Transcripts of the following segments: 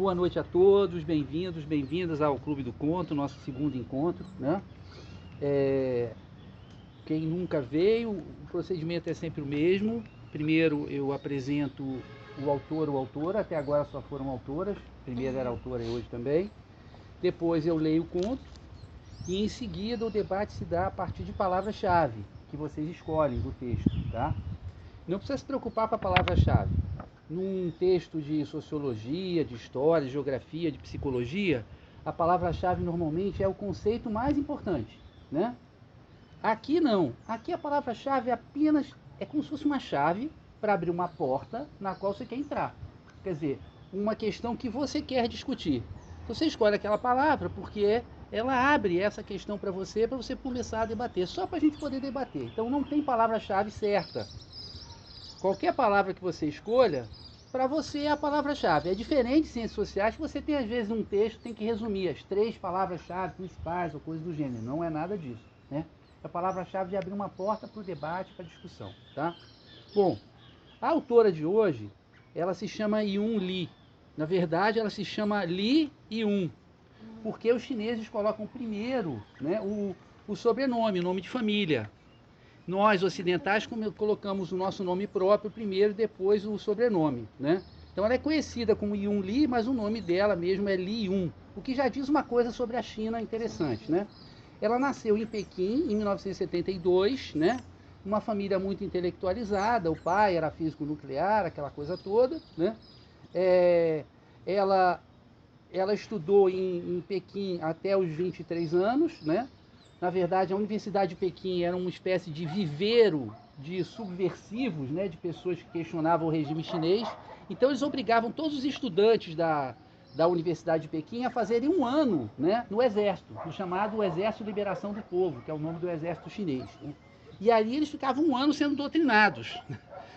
Boa noite a todos, bem-vindos, bem-vindas ao Clube do Conto, nosso segundo encontro, né? Quem nunca veio, o procedimento é sempre o mesmo. Primeiro eu apresento o autor ou autora, até agora só foram autoras, primeiro era autora e hoje também. Depois eu leio o conto e em seguida o debate se dá a partir de palavras-chave que vocês escolhem do texto, tá? Não precisa se preocupar com a palavra-chave. Num texto de sociologia, de história, de geografia, de psicologia, a palavra-chave normalmente é o conceito mais importante, né? Aqui não. Aqui a palavra-chave é como se fosse uma chave para abrir uma porta na qual você quer entrar. Quer dizer, uma questão que você quer discutir. Você escolhe aquela palavra porque ela abre essa questão para você começar a debater, só para a gente poder debater. Então não tem palavra-chave certa. Qualquer palavra que você escolha, para você é a palavra-chave. É diferente de ciências sociais, que você tem às vezes um texto, tem que resumir as 3 palavras-chave principais ou coisa do gênero. Não é nada disso, né? É a palavra-chave de abrir uma porta para o debate, para a discussão, tá? Bom, a autora de hoje, ela se chama Yun Li. Na verdade, ela se chama Li Yun, porque os chineses colocam primeiro, né, o sobrenome, o nome de família. Nós, ocidentais, colocamos o nosso nome próprio primeiro e depois o sobrenome, né? Então ela é conhecida como Yun Li, mas o nome dela mesmo é Li Yun, o que já diz uma coisa sobre a China interessante, né? Ela nasceu em Pequim, em 1972, né? Uma família muito intelectualizada, o pai era físico nuclear, aquela coisa toda, né? Ela estudou em Pequim até os 23 anos, né? Na verdade, a Universidade de Pequim era uma espécie de viveiro de subversivos, né, de pessoas que questionavam o regime chinês. Então, eles obrigavam todos os estudantes da Universidade de Pequim a fazerem um ano, né, no exército, no chamado Exército de Liberação do Povo, que é o nome do exército chinês, né? E aí eles ficavam um ano sendo doutrinados,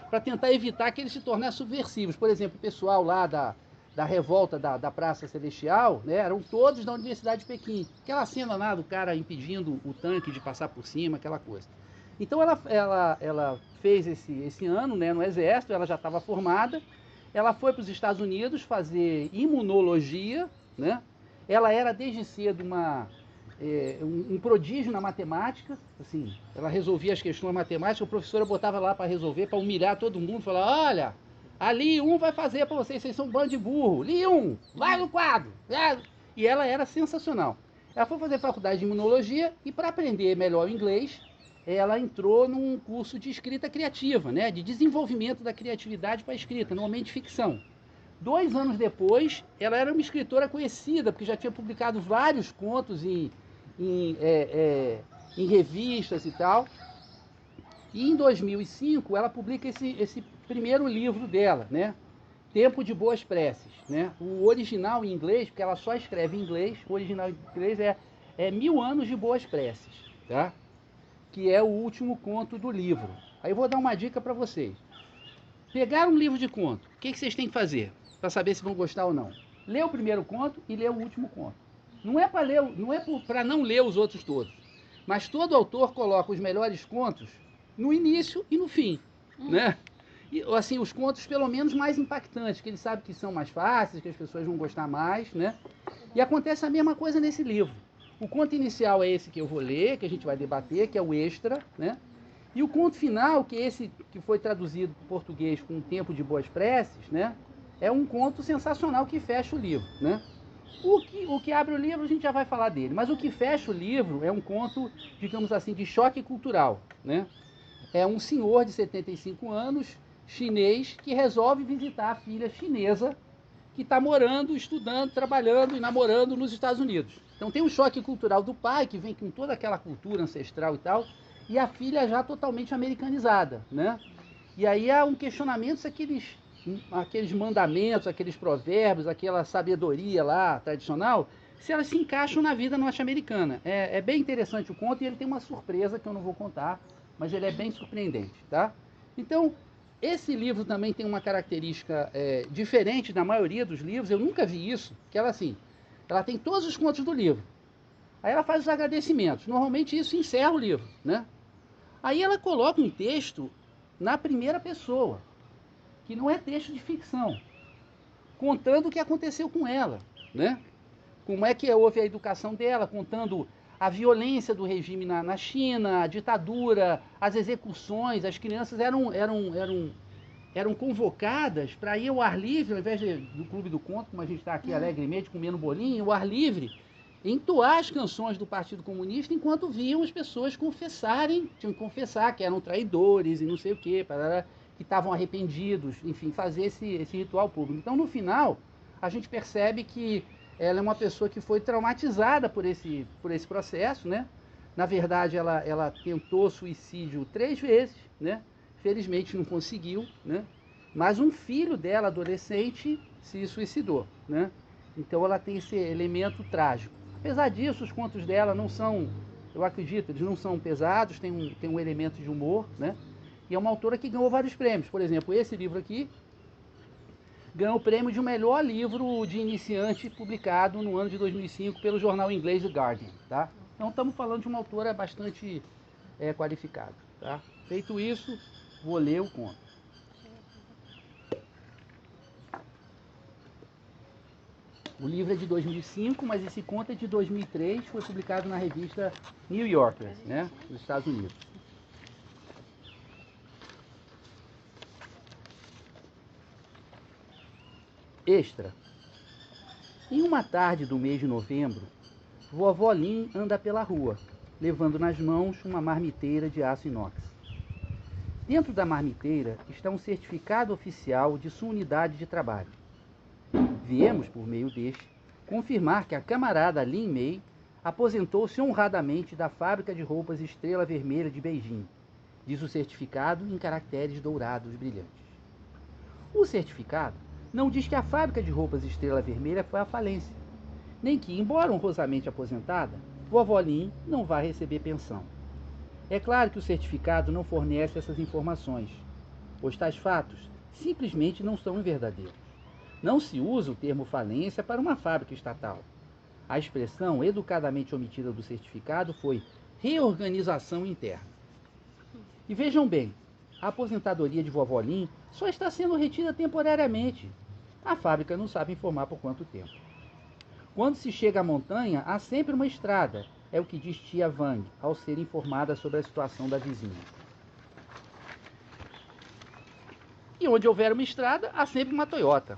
para tentar evitar que eles se tornassem subversivos. Por exemplo, o pessoal lá da revolta da Praça Celestial, né, eram todos da Universidade de Pequim. Aquela cena lá do cara impedindo o tanque de passar por cima, aquela coisa. Então ela fez esse ano, né, no Exército, ela já estava formada. Ela foi para os Estados Unidos fazer imunologia, né? Ela era desde cedo um prodígio na matemática, assim, ela resolvia as questões matemáticas, o professor botava lá para resolver, para humilhar todo mundo, falar, olha, ali um vai fazer para vocês são um bando de burro, li um, vai no quadro. E ela era sensacional. Ela foi fazer faculdade de imunologia e para aprender melhor o inglês, ela entrou num curso de escrita criativa, né, de desenvolvimento da criatividade para a escrita, normalmente ficção. 2 anos depois, ela era uma escritora conhecida, porque já tinha publicado vários contos em revistas e tal. E em 2005, ela publica esse primeiro livro dela, né? Tempo de Boas Preces, né? O original em inglês, porque ela só escreve em inglês, o original em inglês é 1000 anos de Boas Preces, tá? Que é o último conto do livro. Aí eu vou dar uma dica para vocês. Pegar um livro de conto, o que vocês têm que fazer para saber se vão gostar ou não? Ler o primeiro conto e ler o último conto. Não é para não ler os outros todos, mas todo autor coloca os melhores contos no início e no fim, né? E, assim, os contos pelo menos mais impactantes, que ele sabe que são mais fáceis, que as pessoas vão gostar mais, né? E acontece a mesma coisa nesse livro. O conto inicial é esse que eu vou ler, que a gente vai debater, que é o extra, né? E o conto final, que é esse que foi traduzido para o português com o Tempo de Boas Preces, né? É um conto sensacional que fecha o livro, né? O que abre o livro a gente já vai falar dele, mas o que fecha o livro é um conto, digamos assim, de choque cultural, né? É um senhor de 75 anos, chinês, que resolve visitar a filha chinesa que está morando, estudando, trabalhando e namorando nos Estados Unidos. Então tem um choque cultural do pai, que vem com toda aquela cultura ancestral e tal, e a filha já totalmente americanizada, né? E aí há um questionamento se aqueles mandamentos, aqueles provérbios, aquela sabedoria lá tradicional, se elas se encaixam na vida norte-americana. É bem interessante o conto e ele tem uma surpresa que eu não vou contar, mas ele é bem surpreendente, tá? Então, esse livro também tem uma característica diferente da maioria dos livros, eu nunca vi isso, que ela tem todos os contos do livro. Aí ela faz os agradecimentos. Normalmente isso encerra o livro, né? Aí ela coloca um texto na primeira pessoa, que não é texto de ficção. contando o que aconteceu com ela, né? Como é que houve a educação dela, contando a violência do regime na China, a ditadura, as execuções. As crianças eram convocadas para ir ao ar livre, ao invés do Clube do Conto, como a gente está aqui alegremente comendo bolinho, ao ar livre, entoar as canções do Partido Comunista enquanto viam as pessoas confessarem, tinham que confessar que eram traidores e não sei o quê, que estavam arrependidos, enfim, fazer esse ritual público. Então, no final, a gente percebe que ela é uma pessoa que foi traumatizada por esse processo, né? Na verdade, ela tentou suicídio 3 vezes, né? Felizmente não conseguiu, né? Mas um filho dela, adolescente, se suicidou, né? Então ela tem esse elemento trágico. Apesar disso, os contos dela não são, eu acredito, eles não são pesados, tem um elemento de humor, né? E é uma autora que ganhou vários prêmios. Por exemplo, esse livro aqui ganhou o prêmio de melhor livro de iniciante publicado no ano de 2005 pelo jornal inglês The Guardian, tá? Então estamos falando de uma autora bastante qualificada, tá? Feito isso, vou ler o conto. O livro é de 2005, mas esse conto é de 2003, foi publicado na revista New Yorker, né, nos Estados Unidos. Extra. Em uma tarde do mês de novembro, vovó Lin anda pela rua, levando nas mãos uma marmiteira de aço inox. Dentro da marmiteira está um certificado oficial de sua unidade de trabalho. Viemos, por meio deste, confirmar que a camarada Lin Mei aposentou-se honradamente da fábrica de roupas Estrela Vermelha de Beijing, diz o certificado em caracteres dourados brilhantes. O certificado não diz que a fábrica de roupas Estrela Vermelha foi à falência, nem que, embora honrosamente aposentada, vovó Lin não vai receber pensão. É claro que o certificado não fornece essas informações, pois tais fatos simplesmente não são verdadeiros. Não se usa o termo falência para uma fábrica estatal. A expressão educadamente omitida do certificado foi reorganização interna. E vejam bem, a aposentadoria de vovó Lin só está sendo retida temporariamente. A fábrica não sabe informar por quanto tempo. Quando se chega à montanha, há sempre uma estrada, é o que diz tia Wang, ao ser informada sobre a situação da vizinha. E onde houver uma estrada, há sempre uma Toyota.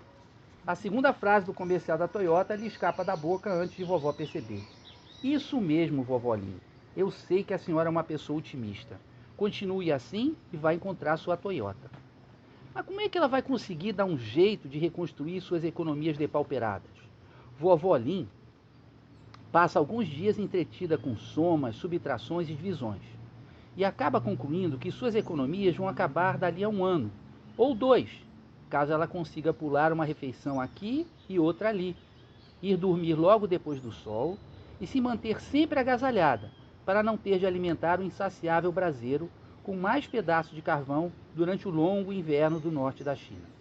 A segunda frase do comercial da Toyota lhe escapa da boca antes de vovó perceber. Isso mesmo, vovó Lin. Eu sei que a senhora é uma pessoa otimista. Continue assim e vai encontrar sua Toyota. Mas como é que ela vai conseguir dar um jeito de reconstruir suas economias depauperadas? Vovó Lin passa alguns dias entretida com somas, subtrações e divisões. E acaba concluindo que suas economias vão acabar dali a 1 ano, ou 2, caso ela consiga pular uma refeição aqui e outra ali, ir dormir logo depois do sol e se manter sempre agasalhada, para não ter de alimentar o insaciável braseiro com mais pedaços de carvão durante o longo inverno do norte da China.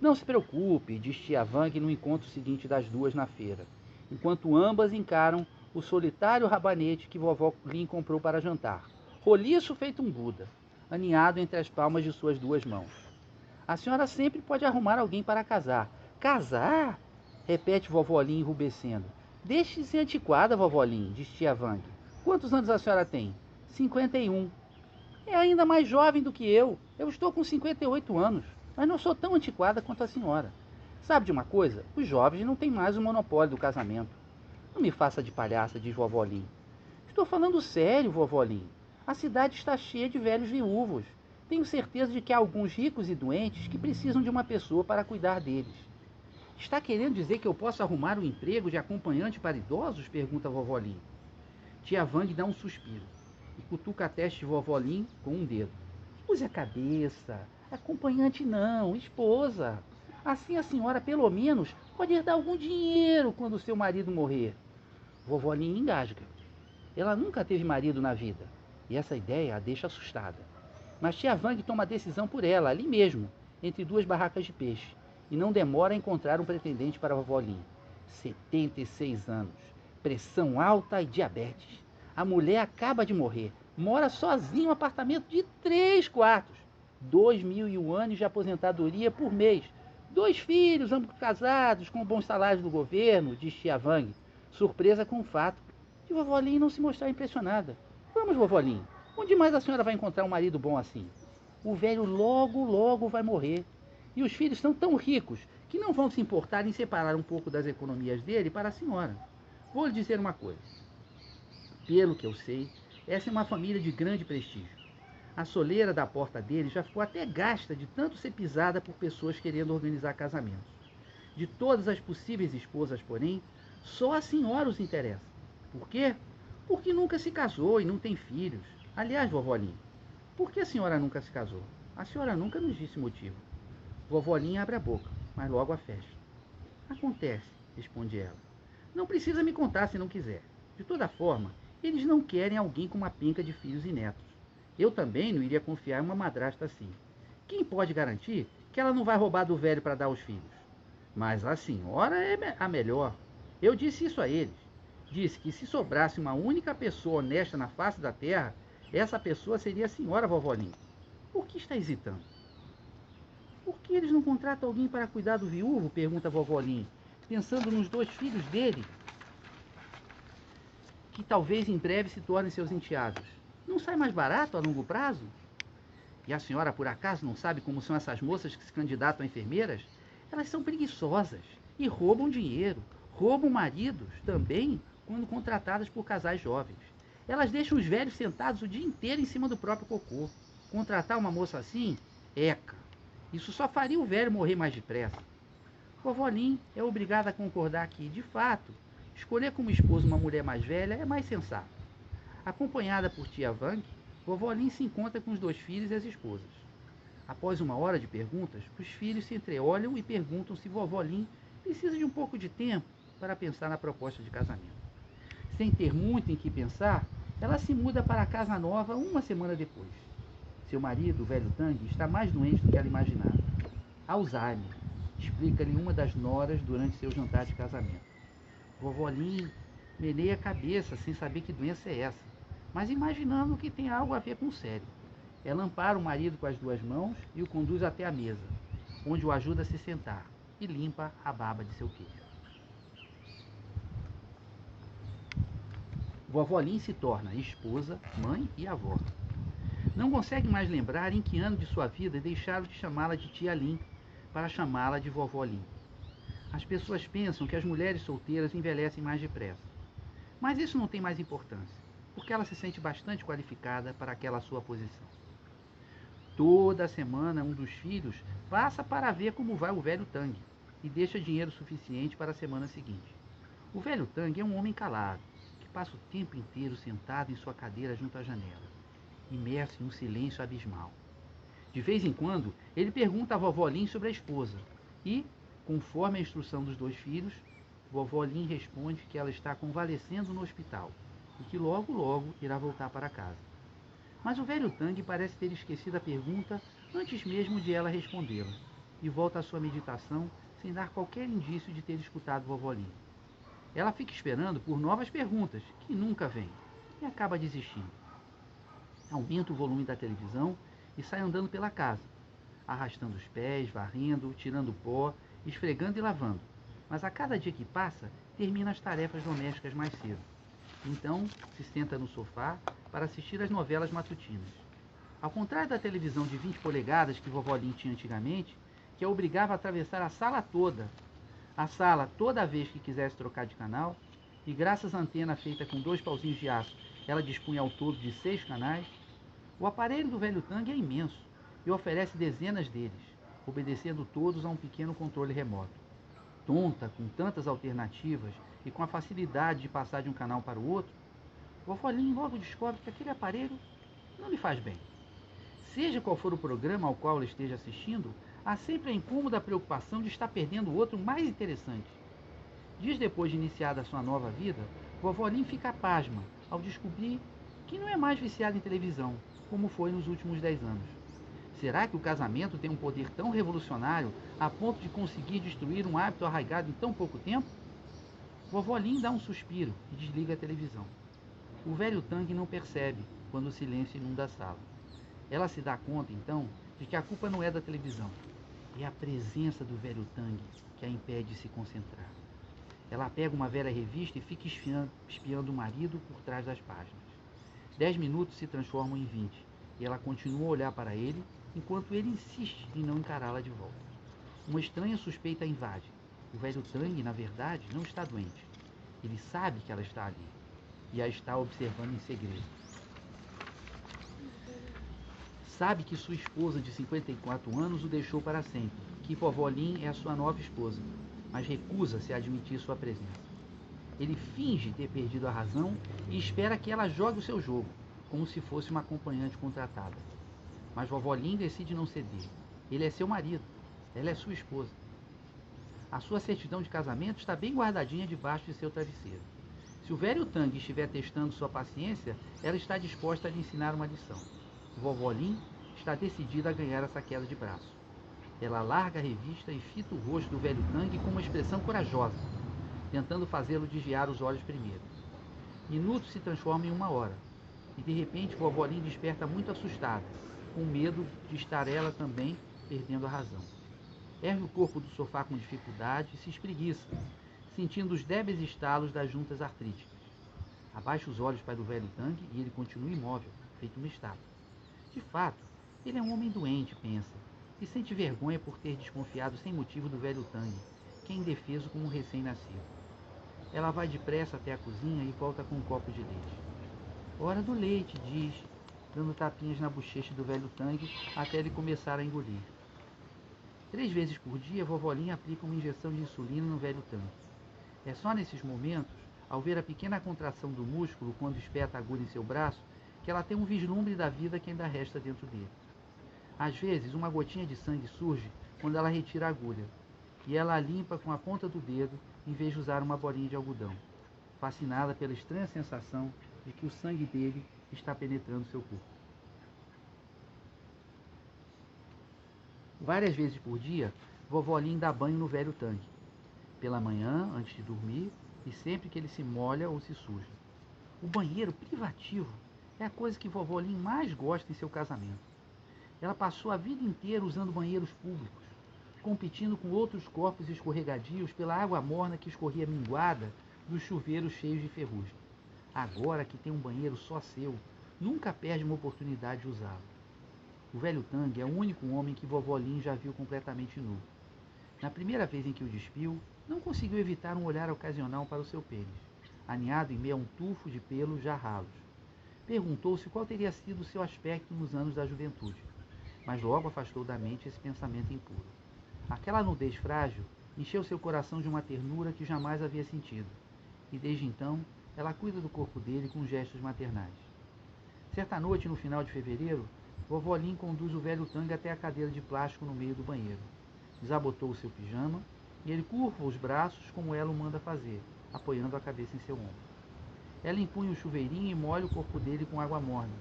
Não se preocupe, diz tia Wang no encontro seguinte das duas na feira, enquanto ambas encaram o solitário rabanete que vovó Lin comprou para jantar, roliço feito um Buda, aninhado entre as palmas de suas 2 mãos. A senhora sempre pode arrumar alguém para casar. Casar? Repete vovó Lin enrubescendo. Deixe de ser antiquada, vovó Lin, diz tia Wang. Quantos anos a senhora tem? 51. É ainda mais jovem do que eu. Eu estou com 58 anos, mas não sou tão antiquada quanto a senhora. Sabe de uma coisa? Os jovens não têm mais o monopólio do casamento. Não me faça de palhaça, diz vovó Lin. Estou falando sério, vovó Lin. A cidade está cheia de velhos viúvos. Tenho certeza de que há alguns ricos e doentes que precisam de uma pessoa para cuidar deles. Está querendo dizer que eu posso arrumar um emprego de acompanhante para idosos? Pergunta a vovó Lin. Tia Wang dá um suspiro e cutuca a testa de vovó Lin com um dedo. Use a cabeça. Acompanhante não, esposa. Assim a senhora, pelo menos, pode dar algum dinheiro quando seu marido morrer. Vovó Lin engasga. Ela nunca teve marido na vida, e essa ideia a deixa assustada. Mas tia Wang toma a decisão por ela, ali mesmo, entre 2 barracas de peixe, e não demora a encontrar um pretendente para a vovó Lin. 76 anos, pressão alta e diabetes. A mulher acaba de morrer, mora sozinha em um apartamento de 3 quartos. 2.000 yuanes de aposentadoria por mês, 2 filhos, ambos casados, com bons salários do governo, diz tia Wang, surpresa com o fato de vovó Lin não se mostrar impressionada. Vamos, vovó Lin, onde mais a senhora vai encontrar um marido bom assim? O velho logo, logo vai morrer. E os filhos são tão ricos que não vão se importar em separar um pouco das economias dele para a senhora. Vou lhe dizer uma coisa. Pelo que eu sei, essa é uma família de grande prestígio. A soleira da porta dele já ficou até gasta de tanto ser pisada por pessoas querendo organizar casamentos. De todas as possíveis esposas, porém, só a senhora os interessa. Por quê? Porque nunca se casou e não tem filhos. Aliás, vovó Lin, por que a senhora nunca se casou? A senhora nunca nos disse motivo. Vovó Lin abre a boca, mas logo a fecha. Acontece, responde ela. Não precisa me contar se não quiser. De toda forma, eles não querem alguém com uma penca de filhos e netos. Eu também não iria confiar em uma madrasta assim. Quem pode garantir que ela não vai roubar do velho para dar aos filhos? Mas a senhora é a melhor. Eu disse isso a eles. Disse que se sobrasse uma única pessoa honesta na face da terra, essa pessoa seria a senhora, vovó Lin. Por que está hesitando? Por que eles não contratam alguém para cuidar do viúvo? Pergunta a vovó Lin, pensando nos 2 filhos dele, que talvez em breve se tornem seus enteados. Não sai mais barato a longo prazo? E a senhora, por acaso, não sabe como são essas moças que se candidatam a enfermeiras? Elas são preguiçosas e roubam dinheiro, roubam maridos também quando contratadas por casais jovens. Elas deixam os velhos sentados o dia inteiro em cima do próprio cocô. Contratar uma moça assim, eca. Isso só faria o velho morrer mais depressa. Vovó Lin é obrigada a concordar que, de fato, escolher como esposa uma mulher mais velha é mais sensato. Acompanhada por tia Wang, vovó Lin se encontra com os 2 filhos e as esposas. Após uma hora de perguntas, os filhos se entreolham e perguntam se vovó Lin precisa de um pouco de tempo para pensar na proposta de casamento. Sem ter muito em que pensar, ela se muda para a casa nova uma semana depois. Seu marido, o velho Tang, está mais doente do que ela imaginava. Alzheimer, explica-lhe uma das noras durante seu jantar de casamento. Vovó Lin meneia a cabeça sem saber que doença é essa, mas imaginando que tem algo a ver com o cérebro. Ela ampara o marido com as 2 mãos e o conduz até a mesa, onde o ajuda a se sentar e limpa a baba de seu queijo. Vovó Lin se torna esposa, mãe e avó. Não consegue mais lembrar em que ano de sua vida deixaram de chamá-la de tia Lin para chamá-la de vovó Lin. As pessoas pensam que as mulheres solteiras envelhecem mais depressa. Mas isso não tem mais importância, porque ela se sente bastante qualificada para aquela sua posição. Toda semana, um dos filhos passa para ver como vai o velho Tang e deixa dinheiro suficiente para a semana seguinte. O velho Tang é um homem calado, que passa o tempo inteiro sentado em sua cadeira junto à janela, imerso em um silêncio abismal. De vez em quando, ele pergunta à vovó Lin sobre a esposa e, conforme a instrução dos 2 filhos, vovó Lin responde que ela está convalescendo no hospital e que logo, logo irá voltar para casa. Mas o velho Tang parece ter esquecido a pergunta antes mesmo de ela respondê-la e volta à sua meditação sem dar qualquer indício de ter escutado vovó Lin. Ela fica esperando por novas perguntas, que nunca vêm, e acaba desistindo. Aumenta o volume da televisão e sai andando pela casa, arrastando os pés, varrendo, tirando pó, esfregando e lavando. Mas a cada dia que passa, termina as tarefas domésticas mais cedo. Então, se senta no sofá para assistir às novelas matutinas. Ao contrário da televisão de 20 polegadas que vovó Lin tinha antigamente, que a obrigava a atravessar a sala toda vez que quisesse trocar de canal, e graças à antena feita com 2 pauzinhos de aço, ela dispunha ao todo de 6 canais, o aparelho do velho Tang é imenso e oferece dezenas deles, obedecendo todos a um pequeno controle remoto. Tonta com tantas alternativas e com a facilidade de passar de um canal para o outro, vovó Lin logo descobre que aquele aparelho não lhe faz bem. Seja qual for o programa ao qual ela esteja assistindo, há sempre a incômoda preocupação de estar perdendo o outro mais interessante. Dias depois de iniciada a sua nova vida, vovó Lin fica pasma ao descobrir que não é mais viciada em televisão, como foi nos últimos 10 anos. Será que o casamento tem um poder tão revolucionário a ponto de conseguir destruir um hábito arraigado em tão pouco tempo? Vovó Lin dá um suspiro e desliga a televisão. O velho Tang não percebe quando o silêncio inunda a sala. Ela se dá conta, então, de que a culpa não é da televisão. É a presença do velho Tang que a impede de se concentrar. Ela pega uma velha revista e fica espiando o marido por trás das páginas. 10 minutos se transformam em 20 e ela continua a olhar para ele enquanto ele insiste em não encará-la de volta. Uma estranha suspeita a invade. O velho Tang, na verdade, não está doente. Ele sabe que ela está ali e a está observando em segredo. Sabe que sua esposa de 54 anos o deixou para sempre, que vovó Lin é a sua nova esposa, mas recusa-se a admitir sua presença. Ele finge ter perdido a razão e espera que ela jogue o seu jogo, como se fosse uma acompanhante contratada. Mas vovó Lin decide não ceder. Ele é seu marido, ela é sua esposa. A sua certidão de casamento está bem guardadinha debaixo de seu travesseiro. Se o velho Tang estiver testando sua paciência, ela está disposta a lhe ensinar uma lição. Vovó Lin está decidida a ganhar essa queda de braço. Ela larga a revista e fita o rosto do velho Tang com uma expressão corajosa, tentando fazê-lo desviar os olhos primeiro. Minutos se transformam em 1 hora, e de repente vovó Lin desperta muito assustada, com medo de estar ela também perdendo a razão. Ergue o corpo do sofá com dificuldade e se espreguiça, sentindo os débeis estalos das juntas artríticas. Abaixa os olhos para o velho Tang e ele continua imóvel, feito uma estátua. De fato, ele é um homem doente, pensa, e sente vergonha por ter desconfiado sem motivo do velho Tang, que é indefeso como um recém-nascido. Ela vai depressa até a cozinha e volta com um copo de leite. Hora do leite, diz, dando tapinhas na bochecha do velho Tang até ele começar a engolir. 3 vezes por dia, vovó Lin aplica uma injeção de insulina no velho Tang. É só nesses momentos, ao ver a pequena contração do músculo quando espeta a agulha em seu braço, que ela tem um vislumbre da vida que ainda resta dentro dele. Às vezes, uma gotinha de sangue surge quando ela retira a agulha, e ela a limpa com a ponta do dedo em vez de usar uma bolinha de algodão, fascinada pela estranha sensação de que o sangue dele está penetrando seu corpo. Várias vezes por dia, vovó Lin dá banho no velho Tang, pela manhã, antes de dormir, e sempre que ele se molha ou se suja. O banheiro privativo é a coisa que vovó Lin mais gosta em seu casamento. Ela passou a vida inteira usando banheiros públicos, competindo com outros corpos escorregadios pela água morna que escorria minguada dos chuveiros cheios de ferrugem. Agora que tem um banheiro só seu, nunca perde uma oportunidade de usá-lo. O velho Tang é o único homem que vovó Lin já viu completamente nu. Na primeira vez em que o despiu, não conseguiu evitar um olhar ocasional para o seu pênis, aninhado em meio a um tufo de pelos já ralos. Perguntou-se qual teria sido o seu aspecto nos anos da juventude, mas logo afastou da mente esse pensamento impuro. Aquela nudez frágil encheu seu coração de uma ternura que jamais havia sentido, e desde então ela cuida do corpo dele com gestos maternais. Certa noite, no final de fevereiro, vovó Lin conduz o velho Tang até a cadeira de plástico no meio do banheiro. Desabotou o seu pijama e ele curva os braços como ela o manda fazer, apoiando a cabeça em seu ombro. Ela empunha o chuveirinho e molha o corpo dele com água morna,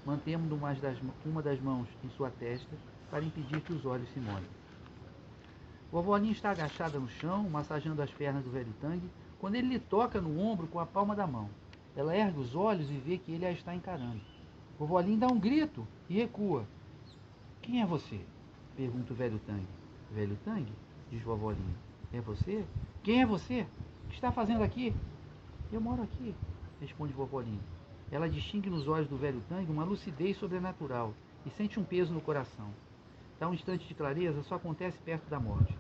mantendo uma das mãos em sua testa para impedir que os olhos se molhem. Vovó Lin está agachada no chão, massageando as pernas do velho Tang, quando ele lhe toca no ombro com a palma da mão. Ela ergue os olhos e vê que ele a está encarando. Vovó Lin dá um grito e recua. Quem é você? Pergunta o velho Tang. Velho Tang? Diz vovó Lin. É você? Quem é você? O que está fazendo aqui? Eu moro aqui, responde vovó Lin. Ela distingue nos olhos do velho Tang uma lucidez sobrenatural e sente um peso no coração. Tal instante de clareza só acontece perto da morte.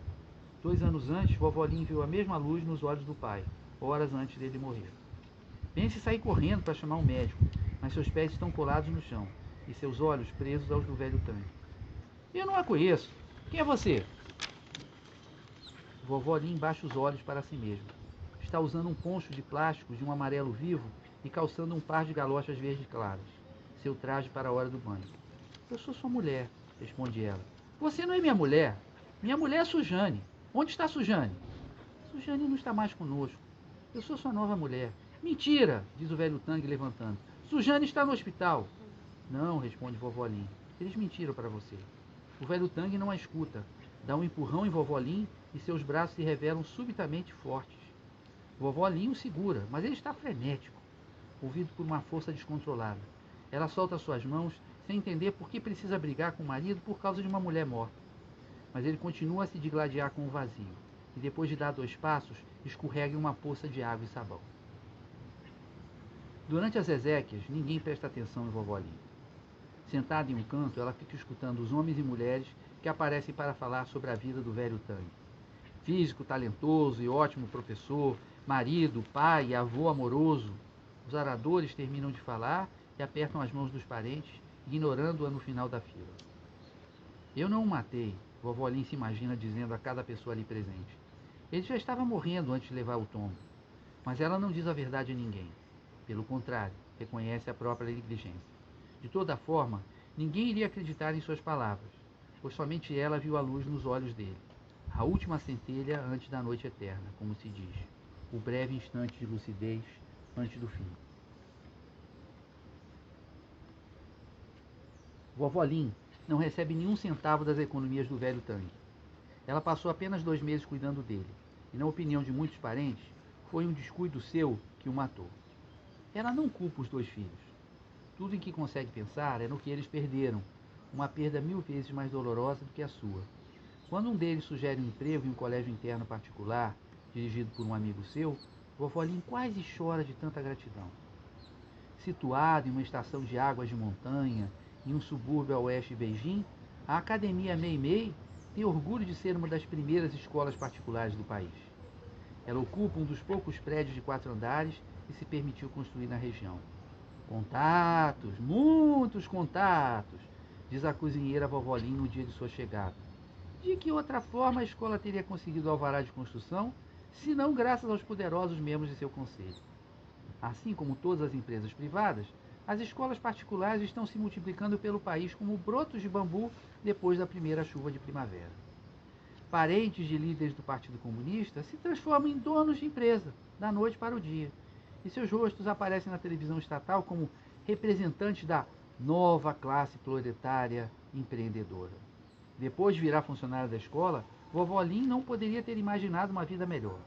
2 anos antes, vovó Lin viu a mesma luz nos olhos do pai, horas antes dele morrer. Pensa em sair correndo para chamar um médico, mas seus pés estão colados no chão e seus olhos presos aos do velho Tang. Eu não a conheço. Quem é você? Vovó Lin baixa os olhos para si mesma. Está usando um poncho de plástico de um amarelo vivo e calçando um par de galochas verdes claras. Seu traje para a hora do banho. Eu sou sua mulher, responde ela. Você não é minha mulher. Minha mulher é Sujane. Onde está Sujane? Sujane não está mais conosco. Eu sou sua nova mulher. Mentira, diz o velho Tang levantando. Sujane está no hospital. Não, responde vovó Lin. Eles mentiram para você. O velho Tang não a escuta. Dá um empurrão em vovó Lin e seus braços se revelam subitamente fortes. Vovó Lin o segura, mas ele está frenético, movido por uma força descontrolada. Ela solta suas mãos sem entender por que precisa brigar com o marido por causa de uma mulher morta. mas ele continua a se digladiar com o vazio, e depois de dar 2 passos, escorrega em uma poça de água e sabão. Durante as exéquias, ninguém presta atenção em vovó Lim. Sentada em um canto, ela fica escutando os homens e mulheres que aparecem para falar sobre a vida do velho Tang. Físico talentoso e ótimo professor, marido, pai e avô amoroso. Os oradores terminam de falar e apertam as mãos dos parentes, ignorando-a no final da fila. Eu não o matei, vovó Lim se imagina dizendo a cada pessoa ali presente. Ele já estava morrendo antes de levar o tombo. Mas ela não diz a verdade a ninguém. Pelo contrário, reconhece a própria negligência. De toda forma, ninguém iria acreditar em suas palavras, pois somente ela viu a luz nos olhos dele. A última centelha antes da noite eterna, como se diz. O breve instante de lucidez antes do fim. Vovó Lim não recebe nenhum centavo das economias do velho Tang. Ela passou apenas 2 meses cuidando dele, e na opinião de muitos parentes, foi um descuido seu que o matou. Ela não culpa os 2 filhos. Tudo em que consegue pensar é no que eles perderam, uma perda 1000 vezes mais dolorosa do que a sua. Quando um deles sugere um emprego em um colégio interno particular, dirigido por um amigo seu, vovó Lim quase chora de tanta gratidão. Situado em uma estação de águas de montanha, em um subúrbio a oeste de Beijing, a Academia Meimei tem orgulho de ser uma das primeiras escolas particulares do país. Ela ocupa um dos poucos prédios de 4 andares que se permitiu construir na região. Contatos, muitos contatos, diz a cozinheira vovó Lim no dia de sua chegada. De que outra forma a escola teria conseguido o alvará de construção, se não graças aos poderosos membros de seu conselho? Assim como todas as empresas privadas, as escolas particulares estão se multiplicando pelo país como brotos de bambu depois da primeira chuva de primavera. Parentes de líderes do Partido Comunista se transformam em donos de empresa, da noite para o dia, e seus rostos aparecem na televisão estatal como representantes da nova classe proletária empreendedora. Depois de virar funcionária da escola, vovó Lim não poderia ter imaginado uma vida melhor.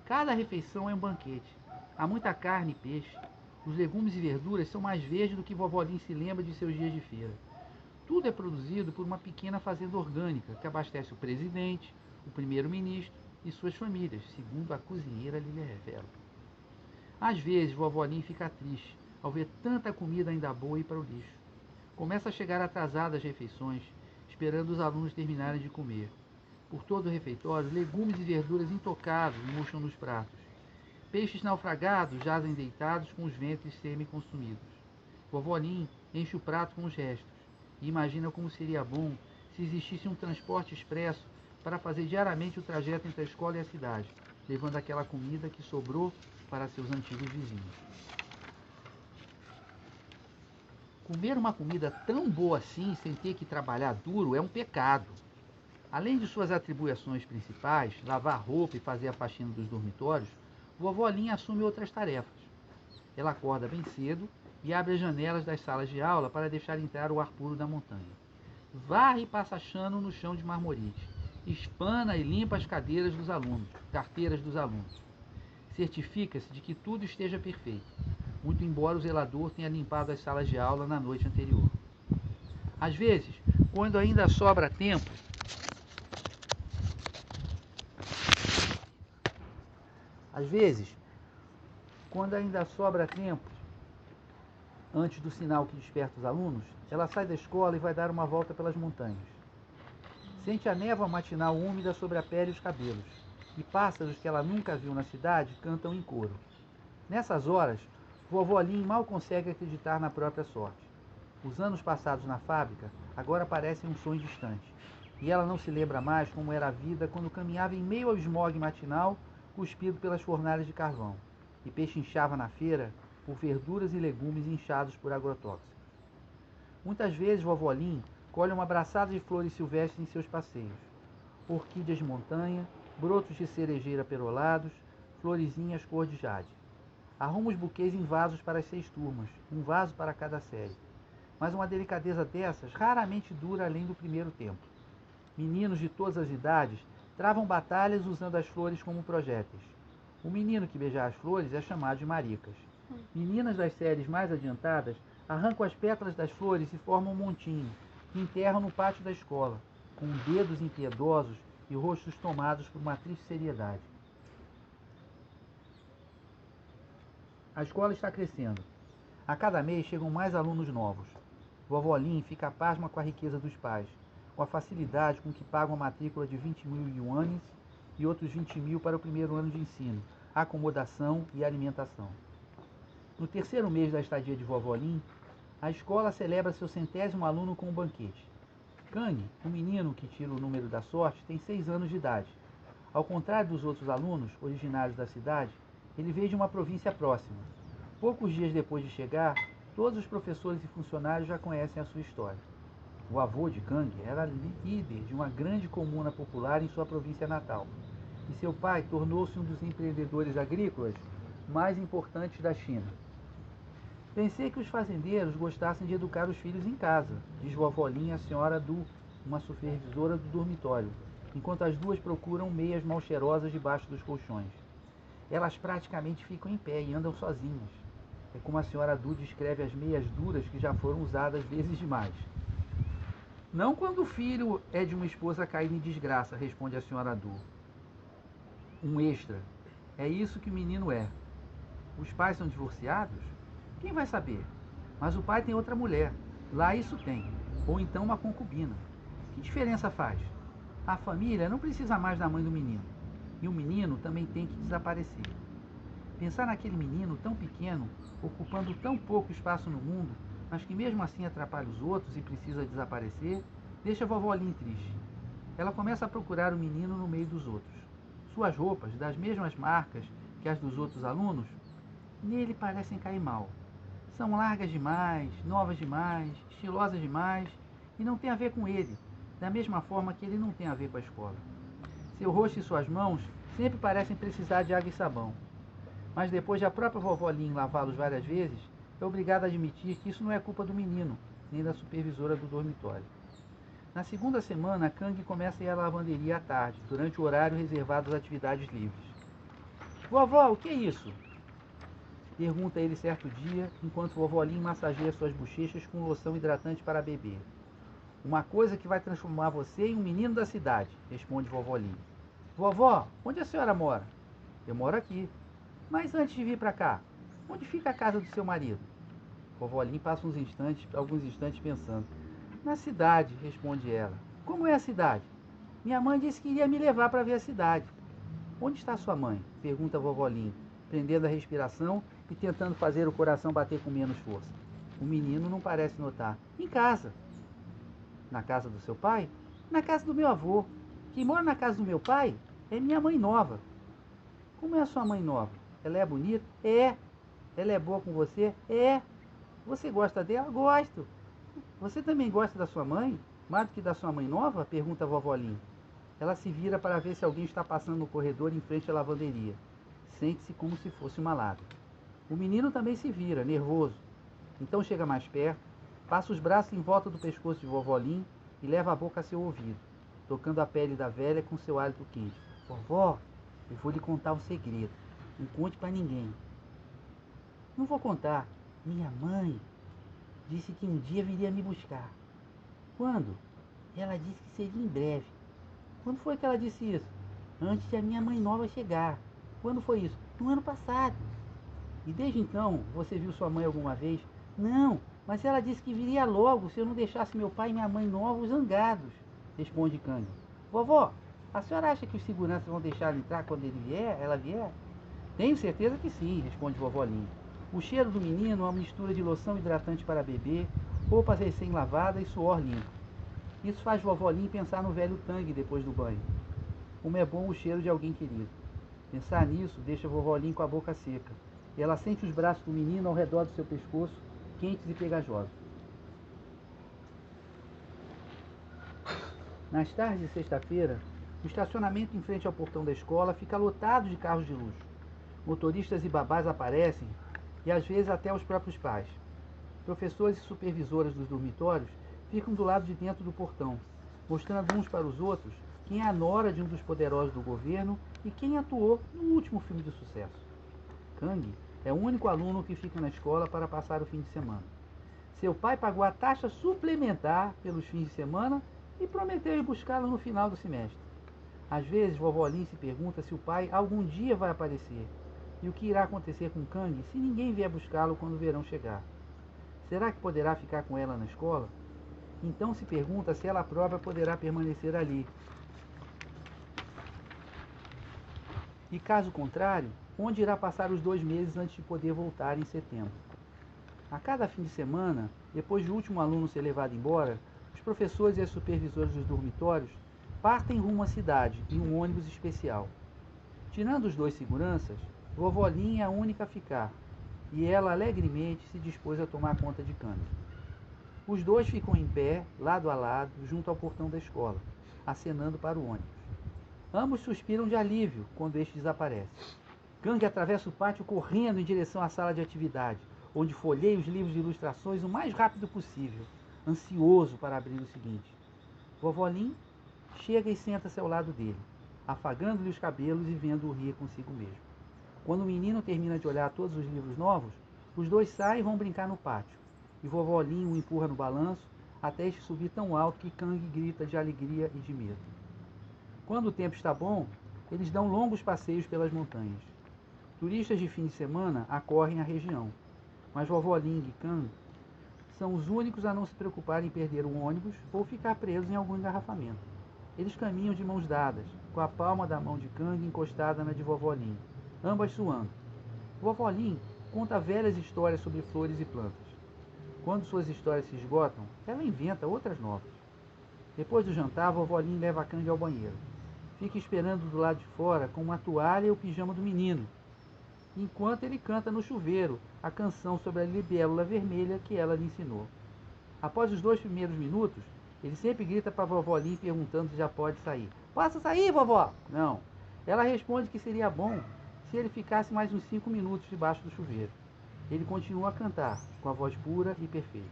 Cada refeição é um banquete. Há muita carne e peixe. Os legumes e verduras são mais verdes do que vovó Lim se lembra de seus dias de feira. Tudo é produzido por uma pequena fazenda orgânica que abastece o presidente, o primeiro-ministro e suas famílias, segundo a cozinheira lhe revela. Às vezes, vovó Lim fica triste ao ver tanta comida ainda boa ir para o lixo. Começa a chegar atrasada às refeições, esperando os alunos terminarem de comer. Por todo o refeitório, legumes e verduras intocados murcham nos pratos. Peixes naufragados jazem deitados com os ventres semi-consumidos. Vovó Lim enche o prato com os restos e imagina como seria bom se existisse um transporte expresso para fazer diariamente o trajeto entre a escola e a cidade, levando aquela comida que sobrou para seus antigos vizinhos. Comer uma comida tão boa assim, sem ter que trabalhar duro, é um pecado. Além de suas atribuições principais, lavar roupa e fazer a faxina dos dormitórios, vovó Lim assume outras tarefas. Ela acorda bem cedo e abre as janelas das salas de aula para deixar entrar o ar puro da montanha. Varre e passa chano no chão de marmorite. Espana e limpa as carteiras dos alunos. Certifica-se de que tudo esteja perfeito, muito embora o zelador tenha limpado as salas de aula na noite anterior. Às vezes, quando ainda sobra tempo, antes do sinal que desperta os alunos, ela sai da escola e vai dar uma volta pelas montanhas. Sente a névoa matinal úmida sobre a pele e os cabelos, e pássaros que ela nunca viu na cidade cantam em coro. Nessas horas, vovó Lim mal consegue acreditar na própria sorte. Os anos passados na fábrica agora parecem um sonho distante, e ela não se lembra mais como era a vida quando caminhava em meio ao esmogue matinal cuspido pelas fornalhas de carvão, e pechinchava na feira por verduras e legumes inchados por agrotóxicos. Muitas vezes vovó Lim colhe uma braçada de flores silvestres em seus passeios. Orquídeas de montanha, brotos de cerejeira perolados, florezinhas cor de jade. Arruma os buquês em vasos para as 6 turmas, um vaso para cada série. Mas uma delicadeza dessas raramente dura além do primeiro tempo. Meninos de todas as idades travam batalhas usando as flores como projéteis. O menino que beijar as flores é chamado de maricas. Meninas das séries mais adiantadas arrancam as pétalas das flores e formam um montinho, que enterram no pátio da escola. com dedos impiedosos e rostos tomados por uma triste seriedade. A escola está crescendo. A cada mês chegam mais alunos novos. Vovó Lin fica pasma com a riqueza dos pais, com a facilidade com que pagam a matrícula de 20.000 yuanes e outros 20.000 para o primeiro ano de ensino, acomodação e alimentação. No terceiro mês da estadia de Vovó Lin, a escola celebra seu 100º aluno com um banquete. Kang, o menino que tira o número da sorte, tem 6 anos de idade. Ao contrário dos outros alunos, originários da cidade, ele veio de uma província próxima. Poucos dias depois de chegar, todos os professores e funcionários já conhecem a sua história. O avô de Kang era líder de uma grande comuna popular em sua província natal, e seu pai tornou-se um dos empreendedores agrícolas mais importantes da China. Pensei que os fazendeiros gostassem de educar os filhos em casa, diz vovó Lin à senhora Du, uma supervisora do dormitório, enquanto as duas procuram meias mal cheirosas debaixo dos colchões. Elas praticamente ficam em pé e andam sozinhas. É como a senhora Du descreve as meias duras que já foram usadas vezes demais. Não quando o filho é de uma esposa caída em desgraça, responde a senhora Du. Um extra. É isso que o menino é. Os pais são divorciados? Quem vai saber? Mas o pai tem outra mulher. Lá isso tem. Ou então uma concubina. Que diferença faz? A família não precisa mais da mãe do menino. E o menino também tem que desaparecer. Pensar naquele menino tão pequeno, ocupando tão pouco espaço no mundo, mas que mesmo assim atrapalha os outros e precisa desaparecer, deixa a vovó Lin triste. Ela começa a procurar o menino no meio dos outros. Suas roupas, das mesmas marcas que as dos outros alunos, nele parecem cair mal. São largas demais, novas demais, estilosas demais e não tem a ver com ele, da mesma forma que ele não tem a ver com a escola. Seu rosto e suas mãos sempre parecem precisar de água e sabão. Mas depois de a própria vovó Lin lavá-los várias vezes, é obrigada a admitir que isso não é culpa do menino, nem da supervisora do dormitório. Na segunda semana, Kang começa a ir à lavanderia à tarde, durante o horário reservado às atividades livres. Vovó, o que é isso? Pergunta ele certo dia, enquanto vovó Lin massageia suas bochechas com loção hidratante para beber. Uma coisa que vai transformar você em um menino da cidade, responde vovó Lin. Vovó, onde a senhora mora? Eu moro aqui. Mas antes de vir para cá, onde fica a casa do seu marido? Vovó Lin passa alguns instantes pensando. Na cidade, responde ela. Como é a cidade? Minha mãe disse que iria me levar para ver a cidade. Onde está sua mãe? Pergunta a vovó Lin, prendendo a respiração e tentando fazer o coração bater com menos força. O menino não parece notar. Em casa. Na casa do seu pai? Na casa do meu avô. Quem mora na casa do meu pai é minha mãe nova. Como é a sua mãe nova? Ela é bonita? É. Ela é boa com você? É. Você gosta dela? Gosto. Você também gosta da sua mãe? Mais do que da sua mãe nova? Pergunta a vovó Lin. Ela se vira para ver se alguém está passando no corredor em frente à lavanderia. Sente-se como se fosse uma ladra. O menino também se vira, nervoso. Então chega mais perto, passa os braços em volta do pescoço de vovó Lin e leva a boca a seu ouvido, tocando a pele da velha com seu hálito quente. Vovó, eu vou lhe contar um segredo. Não conte para ninguém. Não vou contar. Minha mãe disse que um dia viria me buscar. Quando? Ela disse que seria em breve. Quando foi que ela disse isso? Antes de a minha mãe nova chegar. Quando foi isso? No ano passado. E desde então, você viu sua mãe alguma vez? Não, mas ela disse que viria logo se eu não deixasse meu pai e minha mãe novos zangados, responde Kang. Vovó, a senhora acha que os seguranças vão deixar ela entrar quando ela vier? Tenho certeza que sim, responde vovó Lin. O cheiro do menino é uma mistura de loção hidratante para bebê, roupas recém-lavadas e suor limpo. Isso faz vovó Lin pensar no velho Tang depois do banho. Como é bom o cheiro de alguém querido. Pensar nisso deixa vovó Lin com a boca seca. E ela sente os braços do menino ao redor do seu pescoço, quentes e pegajosos. Nas tardes de sexta-feira, o estacionamento em frente ao portão da escola fica lotado de carros de luxo. Motoristas e babás aparecem, e às vezes até os próprios pais. Professores e supervisoras dos dormitórios ficam do lado de dentro do portão, mostrando uns para os outros quem é a nora de um dos poderosos do governo e quem atuou no último filme de sucesso. Kang é o único aluno que fica na escola para passar o fim de semana. Seu pai pagou a taxa suplementar pelos fins de semana e prometeu ir buscá-lo no final do semestre. Às vezes, vovó Lin se pergunta se o pai algum dia vai aparecer e o que irá acontecer com Kang se ninguém vier buscá-lo quando o verão chegar. Será que poderá ficar com ela na escola? Então se pergunta se ela própria poderá permanecer ali. E caso contrário, onde irá passar os 2 meses antes de poder voltar em setembro? A cada fim de semana, depois de o último aluno ser levado embora, os professores e as supervisoras dos dormitórios partem rumo à cidade em um ônibus especial. Tirando os 2 seguranças, vovó Lin é a única a ficar, e ela alegremente se dispôs a tomar conta de Kang. Os 2 ficam em pé, lado a lado, junto ao portão da escola, acenando para o ônibus. Ambos suspiram de alívio quando este desaparece. Kang atravessa o pátio correndo em direção à sala de atividade, onde folheia os livros de ilustrações o mais rápido possível, ansioso para abrir o seguinte. Vovó Lin chega e senta-se ao lado dele, afagando-lhe os cabelos e vendo-o rir consigo mesmo. Quando o menino termina de olhar todos os livros novos, os 2 saem e vão brincar no pátio, e vovó Lin o empurra no balanço até este subir tão alto que Kang grita de alegria e de medo. Quando o tempo está bom, eles dão longos passeios pelas montanhas. Turistas de fim de semana acorrem a região, mas vovó Lin e Kang são os únicos a não se preocupar em perder o ônibus ou ficar presos em algum engarrafamento. Eles caminham de mãos dadas, com a palma da mão de Kang encostada na de vovó Lin, ambas suando. Vovó Lin conta velhas histórias sobre flores e plantas. Quando suas histórias se esgotam, ela inventa outras novas. Depois do jantar, vovó Lin leva Kang ao banheiro. Fica esperando do lado de fora com uma toalha e o pijama do menino, enquanto ele canta no chuveiro a canção sobre a libélula vermelha que ela lhe ensinou. Após os 2 primeiros minutos, ele sempre grita para a vovó Lin perguntando se já pode sair. Posso sair, vovó? Não. Ela responde que seria bom se ele ficasse mais uns 5 minutos debaixo do chuveiro. Ele continua a cantar, com a voz pura e perfeita.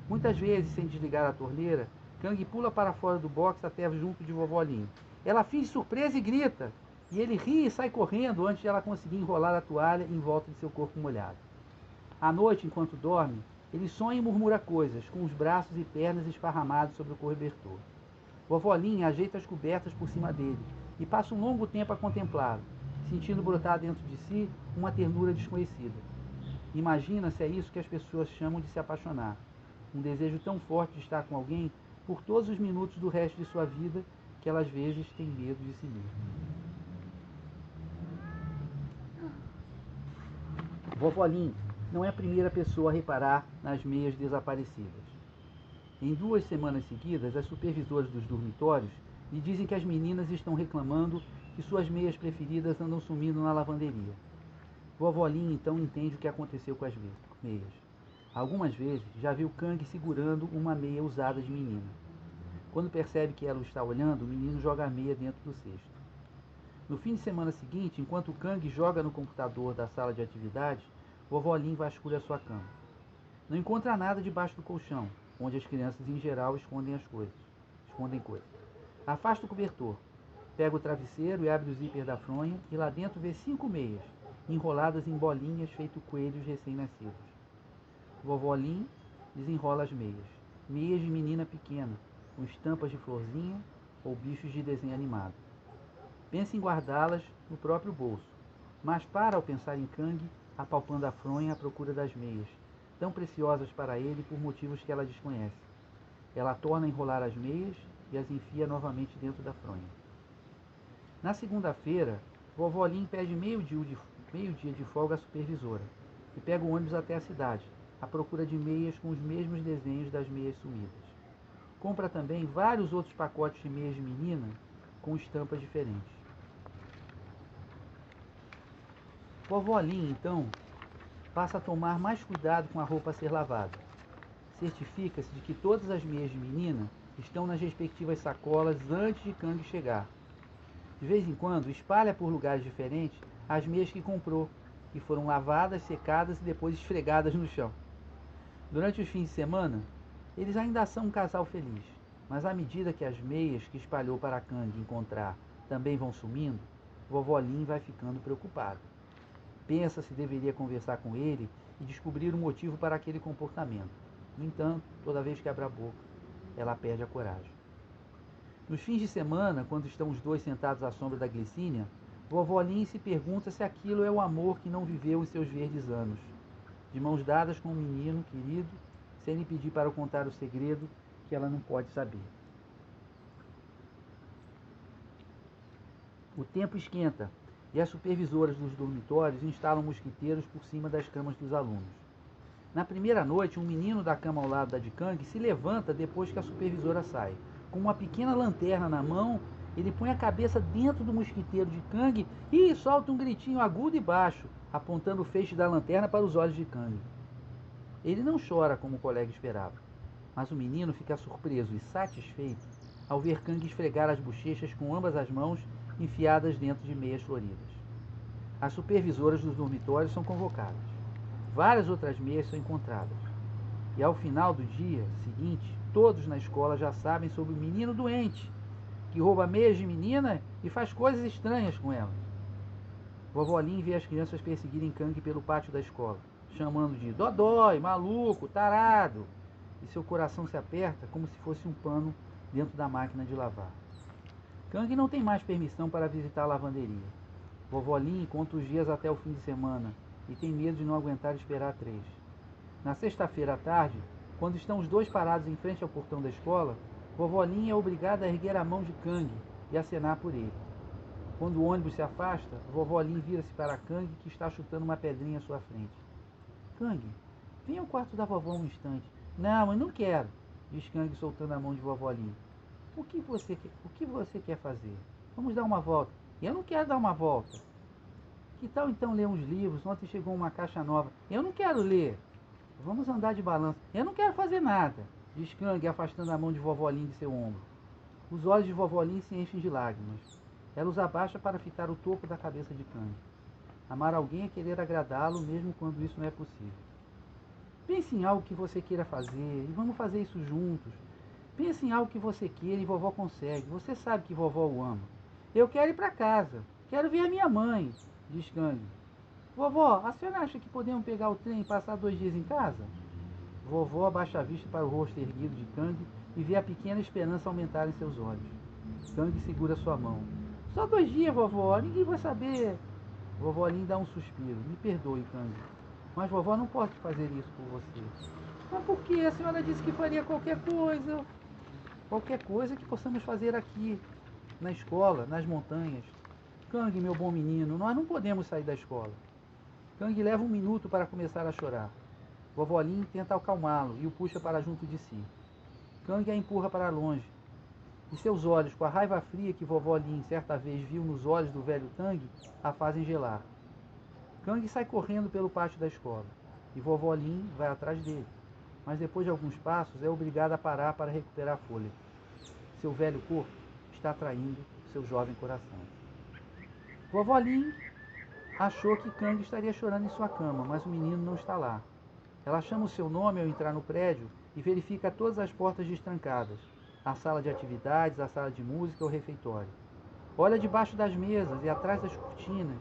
Muitas vezes, sem desligar a torneira, Kang pula para fora do box até junto de vovó Lin. Ela finge surpresa e grita, e ele ri e sai correndo antes de ela conseguir enrolar a toalha em volta de seu corpo molhado. À noite, enquanto dorme, ele sonha e murmura coisas, com os braços e pernas esparramados sobre o cobertor. Vovó Lin ajeita as cobertas por cima dele e passa um longo tempo a contemplá-lo, sentindo brotar dentro de si uma ternura desconhecida. Imagina se é isso que as pessoas chamam de se apaixonar. Um desejo tão forte de estar com alguém por todos os minutos do resto de sua vida que ela às vezes tem medo de si mesma. Vovó Lin não é a primeira pessoa a reparar nas meias desaparecidas. Em 2 semanas seguidas, as supervisoras dos dormitórios lhe dizem que as meninas estão reclamando que suas meias preferidas andam sumindo na lavanderia. Vovó Lin então entende o que aconteceu com as meias. Algumas vezes já viu Kang segurando uma meia usada de menina. Quando percebe que ela o está olhando, o menino joga a meia dentro do cesto. No fim de semana seguinte, enquanto Kang joga no computador da sala de atividades, vovó Lin vasculha a sua cama. Não encontra nada debaixo do colchão, onde as crianças em geral escondem coisas. Afasta o cobertor, pega o travesseiro e abre o zíper da fronha e lá dentro vê 5 meias, enroladas em bolinhas feito coelhos recém-nascidos. Vovó Lin desenrola as meias. Meias de menina pequena, com estampas de florzinha ou bichos de desenho animado. Pensa em guardá-las no próprio bolso, mas para ao pensar em Kang, apalpando a fronha à procura das meias, tão preciosas para ele por motivos que ela desconhece. Ela torna a enrolar as meias e as enfia novamente dentro da fronha. Na segunda-feira, vovó Lin pede meio-dia de folga à supervisora e pega o ônibus até a cidade, à procura de meias com os mesmos desenhos das meias sumidas. Compra também vários outros pacotes de meias de menina com estampas diferentes. Vovó Lin, então, passa a tomar mais cuidado com a roupa a ser lavada. Certifica-se de que todas as meias de menina estão nas respectivas sacolas antes de Kang chegar. De vez em quando, espalha por lugares diferentes as meias que comprou, que foram lavadas, secadas e depois esfregadas no chão. Durante os fins de semana, eles ainda são um casal feliz, mas à medida que as meias que espalhou para Kang encontrar também vão sumindo, vovó Lin vai ficando preocupada. Pensa se deveria conversar com ele e descobrir o motivo para aquele comportamento. No entanto, toda vez que abre a boca, ela perde a coragem. Nos fins de semana, quando estão os dois sentados à sombra da glicínia, vovó Lin se pergunta se aquilo é o amor que não viveu os seus verdes anos. De mãos dadas com um menino querido, sem lhe pedir para contar o segredo que ela não pode saber. O tempo esquenta e as supervisoras dos dormitórios instalam mosquiteiros por cima das camas dos alunos. Na primeira noite, um menino da cama ao lado da de Kang se levanta depois que a supervisora sai. Com uma pequena lanterna na mão, ele põe a cabeça dentro do mosquiteiro de Kang e solta um gritinho agudo e baixo, apontando o feixe da lanterna para os olhos de Kang. Ele não chora como o colega esperava, mas o menino fica surpreso e satisfeito ao ver Kang esfregar as bochechas com ambas as mãos enfiadas dentro de meias floridas. As supervisoras dos dormitórios são convocadas. Várias outras meias são encontradas. E ao final do dia seguinte, todos na escola já sabem sobre o menino doente, que rouba meias de menina e faz coisas estranhas com elas. Vovó Lin vê as crianças perseguirem Kang pelo pátio da escola, chamando de dodói, maluco, tarado, e seu coração se aperta como se fosse um pano dentro da máquina de lavar. Kang não tem mais permissão para visitar a lavanderia. Vovó Lin conta os dias até o fim de semana e tem medo de não aguentar esperar 3. Na sexta-feira à tarde, quando estão os dois parados em frente ao portão da escola, vovó Lin é obrigada a erguer a mão de Kang e acenar por ele. Quando o ônibus se afasta, vovó Lin vira-se para Kang, que está chutando uma pedrinha à sua frente. Kang, venha ao quarto da vovó um instante. Não, eu não quero, diz Kang soltando a mão de vovó Lin. O que você quer fazer? Vamos dar uma volta. Eu não quero dar uma volta. Que tal então ler uns livros? Ontem chegou uma caixa nova. Eu não quero ler. Vamos andar de balanço. Eu não quero fazer nada, diz Kang, afastando a mão de vovó Lin de seu ombro. Os olhos de vovó Lin se enchem de lágrimas. Ela os abaixa para fitar o topo da cabeça de Kang. Amar alguém é querer agradá-lo, mesmo quando isso não é possível. Pense em algo que você queira fazer e vamos fazer isso juntos. Pense em algo que você queira e vovó consegue. Você sabe que vovó o ama. Eu quero ir para casa. Quero ver a minha mãe, diz Kang. Vovó, a senhora acha que podemos pegar o trem e passar 2 dias em casa? Vovó abaixa a vista para o rosto erguido de Kang e vê a pequena esperança aumentar em seus olhos. Kang segura sua mão. Só 2 dias, vovó. Ninguém vai saber. Vovó Lin dá um suspiro. Me perdoe, Kang. Mas vovó não pode fazer isso por você. Mas por que? A senhora disse que faria qualquer coisa. Qualquer coisa que possamos fazer aqui, na escola, nas montanhas. Kang, meu bom menino, nós não podemos sair da escola. Kang leva 1 minuto para começar a chorar. Vovó Lin tenta acalmá-lo e o puxa para junto de si. Kang a empurra para longe. E seus olhos, com a raiva fria que vovó Lin certa vez viu nos olhos do velho Tang, a fazem gelar. Kang sai correndo pelo pátio da escola. E vovó Lin vai atrás dele. Mas depois de alguns passos é obrigada a parar para recuperar fôlego. Seu velho corpo está traindo seu jovem coração. Vovó Lin achou que Kang estaria chorando em sua cama, mas o menino não está lá. Ela chama o seu nome ao entrar no prédio e verifica todas as portas destrancadas, a sala de atividades, a sala de música, o refeitório. Olha debaixo das mesas e atrás das cortinas,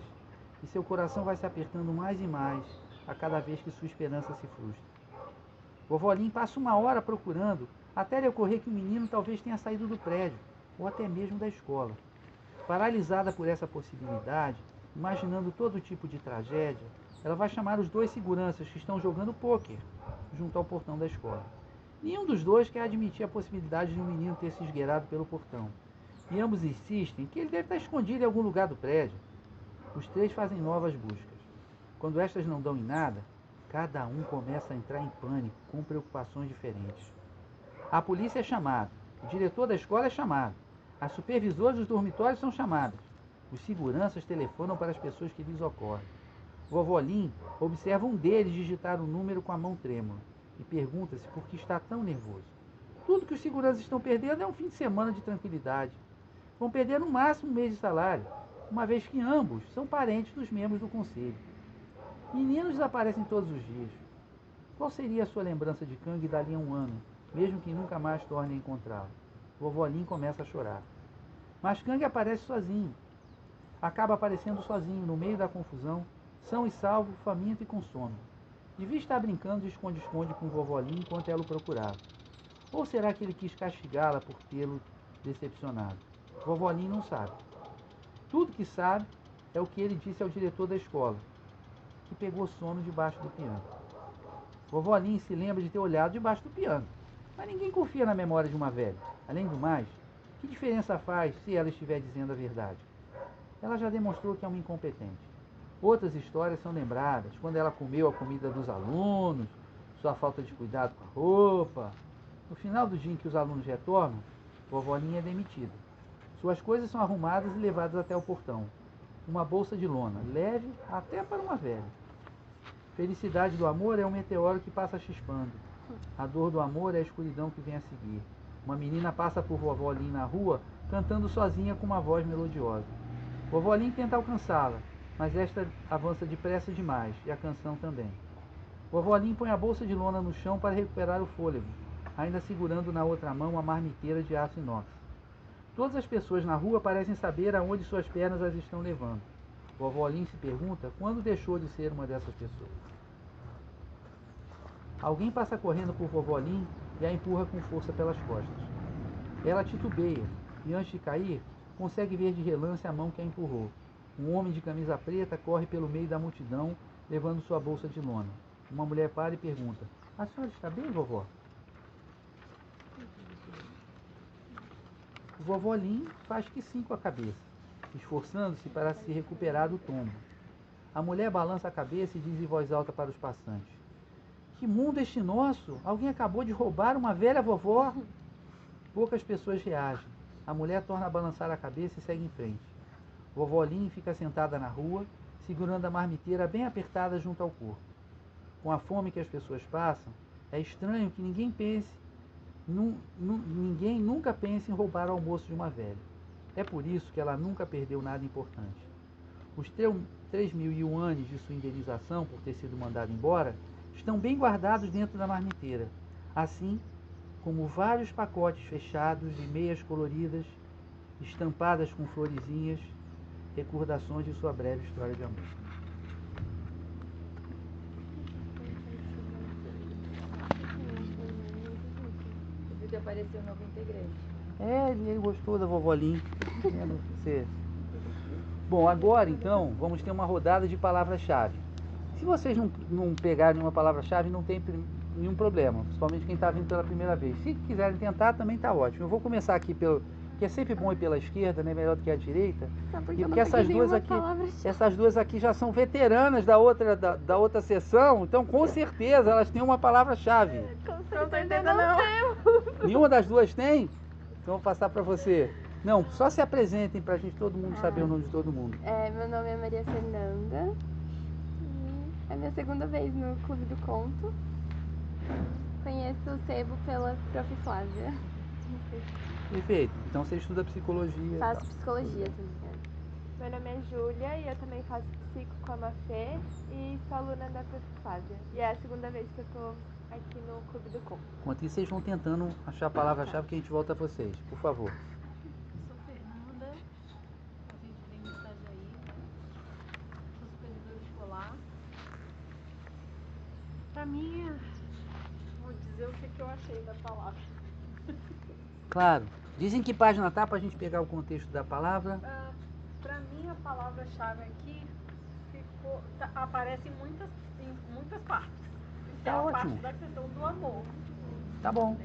e seu coração vai se apertando mais e mais a cada vez que sua esperança se frustra. Vovó Lin passa 1 hora procurando, até lhe ocorrer que o menino talvez tenha saído do prédio, ou até mesmo da escola. Paralisada por essa possibilidade, imaginando todo tipo de tragédia, ela vai chamar os 2 seguranças que estão jogando pôquer junto ao portão da escola. Nenhum dos 2 quer admitir a possibilidade de um menino ter se esgueirado pelo portão, e ambos insistem que ele deve estar escondido em algum lugar do prédio. Os 3 fazem novas buscas. Quando estas não dão em nada, cada um começa a entrar em pânico, com preocupações diferentes. A polícia é chamada, o diretor da escola é chamado, as supervisoras dos dormitórios são chamadas, os seguranças telefonam para as pessoas que lhes ocorrem. Vovó Lin observa um deles digitar o número com a mão trêmula e pergunta-se por que está tão nervoso. Tudo que os seguranças estão perdendo é um fim de semana de tranquilidade. Vão perder no máximo 1 mês de salário, uma vez que ambos são parentes dos membros do conselho. Meninos desaparecem todos os dias. Qual seria a sua lembrança de Kang dali a 1 ano, mesmo que nunca mais torne a encontrá-lo? Vovó Lin começa a chorar. Mas Kang aparece sozinho. Acaba aparecendo sozinho, no meio da confusão, são e salvo, faminto e com sono. Devia estar brincando de esconde-esconde com vovó Lin enquanto ela o procurava. Ou será que ele quis castigá-la por tê-lo decepcionado. Vovó Lin não sabe. Tudo que sabe é o que ele disse ao diretor da escola, que pegou sono debaixo do piano. Vovó Lin se lembra de ter olhado debaixo do piano, mas ninguém confia na memória de uma velha. Além do mais, que diferença faz se ela estiver dizendo a verdade? Ela já demonstrou que é uma incompetente. Outras histórias são lembradas, quando ela comeu a comida dos alunos, sua falta de cuidado com a roupa. No final do dia em que os alunos retornam, vovó Lin é demitida. Suas coisas são arrumadas e levadas até o portão. Uma bolsa de lona, leve até para uma velha. Felicidade do amor é um meteoro que passa chispando. A dor do amor é a escuridão que vem a seguir. Uma menina passa por vovó Lin na rua, cantando sozinha com uma voz melodiosa. Vovó Lin tenta alcançá-la, mas esta avança depressa demais, e a canção também. Vovó Lin põe a bolsa de lona no chão para recuperar o fôlego, ainda segurando na outra mão a marmiteira de aço inox. Todas as pessoas na rua parecem saber aonde suas pernas as estão levando. Vovó Lin se pergunta quando deixou de ser uma dessas pessoas. Alguém passa correndo por vovó Lin e a empurra com força pelas costas. Ela titubeia e, antes de cair, consegue ver de relance a mão que a empurrou. Um homem de camisa preta corre pelo meio da multidão, levando sua bolsa de lona. Uma mulher para e pergunta: "A senhora está bem, vovó?" Vovó Lin faz que sim com a cabeça, esforçando-se para se recuperar do tombo. A mulher balança a cabeça e diz em voz alta para os passantes: "Que mundo este nosso? Alguém acabou de roubar uma velha vovó?" Poucas pessoas reagem. A mulher torna a balançar a cabeça e segue em frente. Vovó Lin fica sentada na rua, segurando a marmiteira bem apertada junto ao corpo. Com a fome que as pessoas passam, é estranho que ninguém nunca pense em roubar o almoço de uma velha. É por isso que ela nunca perdeu nada importante. Os 3.000 yuanes de sua indenização por ter sido mandada embora estão bem guardados dentro da marmiteira, assim como vários pacotes fechados de meias coloridas, estampadas com florezinhas, recordações de sua breve história de amor. Que apareceu um novo integrante. Ele gostou da vovó Lin. Bom, agora então vamos ter uma rodada de palavras-chave. Se vocês não pegarem nenhuma palavra-chave, não tem nenhum problema, principalmente quem está vindo pela primeira vez. Se quiserem tentar, também está ótimo. Eu vou começar aqui que é sempre bom ir pela esquerda, né? Melhor do que a direita. E porque essas duas aqui já são veteranas da outra sessão, então com certeza elas têm uma palavra-chave. Com certeza não. Nenhuma das duas tem? Então vou passar para você. Não, só se apresentem para a gente, todo mundo saber o nome de todo mundo. Meu nome é Maria Fernanda. E é minha segunda vez no Clube do Conto. Conheço o Sebo pela Prof. Flávia. Perfeito. Então você estuda psicologia. Faço psicologia também. Meu nome é Júlia e eu também faço psico com a Mafê e sou aluna da Prof. Flávia. E é a segunda vez que eu tô aqui no Clube do Conto. Enquanto isso, vocês vão tentando achar a palavra-chave que a gente volta a vocês. Por favor. Eu sou Fernanda, a gente vem de Itajaí, sou supervisora escolar. Pra mim, vou dizer o que eu achei da palavra. Claro. Dizem que página tá para a gente pegar o contexto da palavra. Pra mim, a palavra-chave aqui aparece em muitas partes. Tá a ótimo. parte da questão do amor. Tá bom.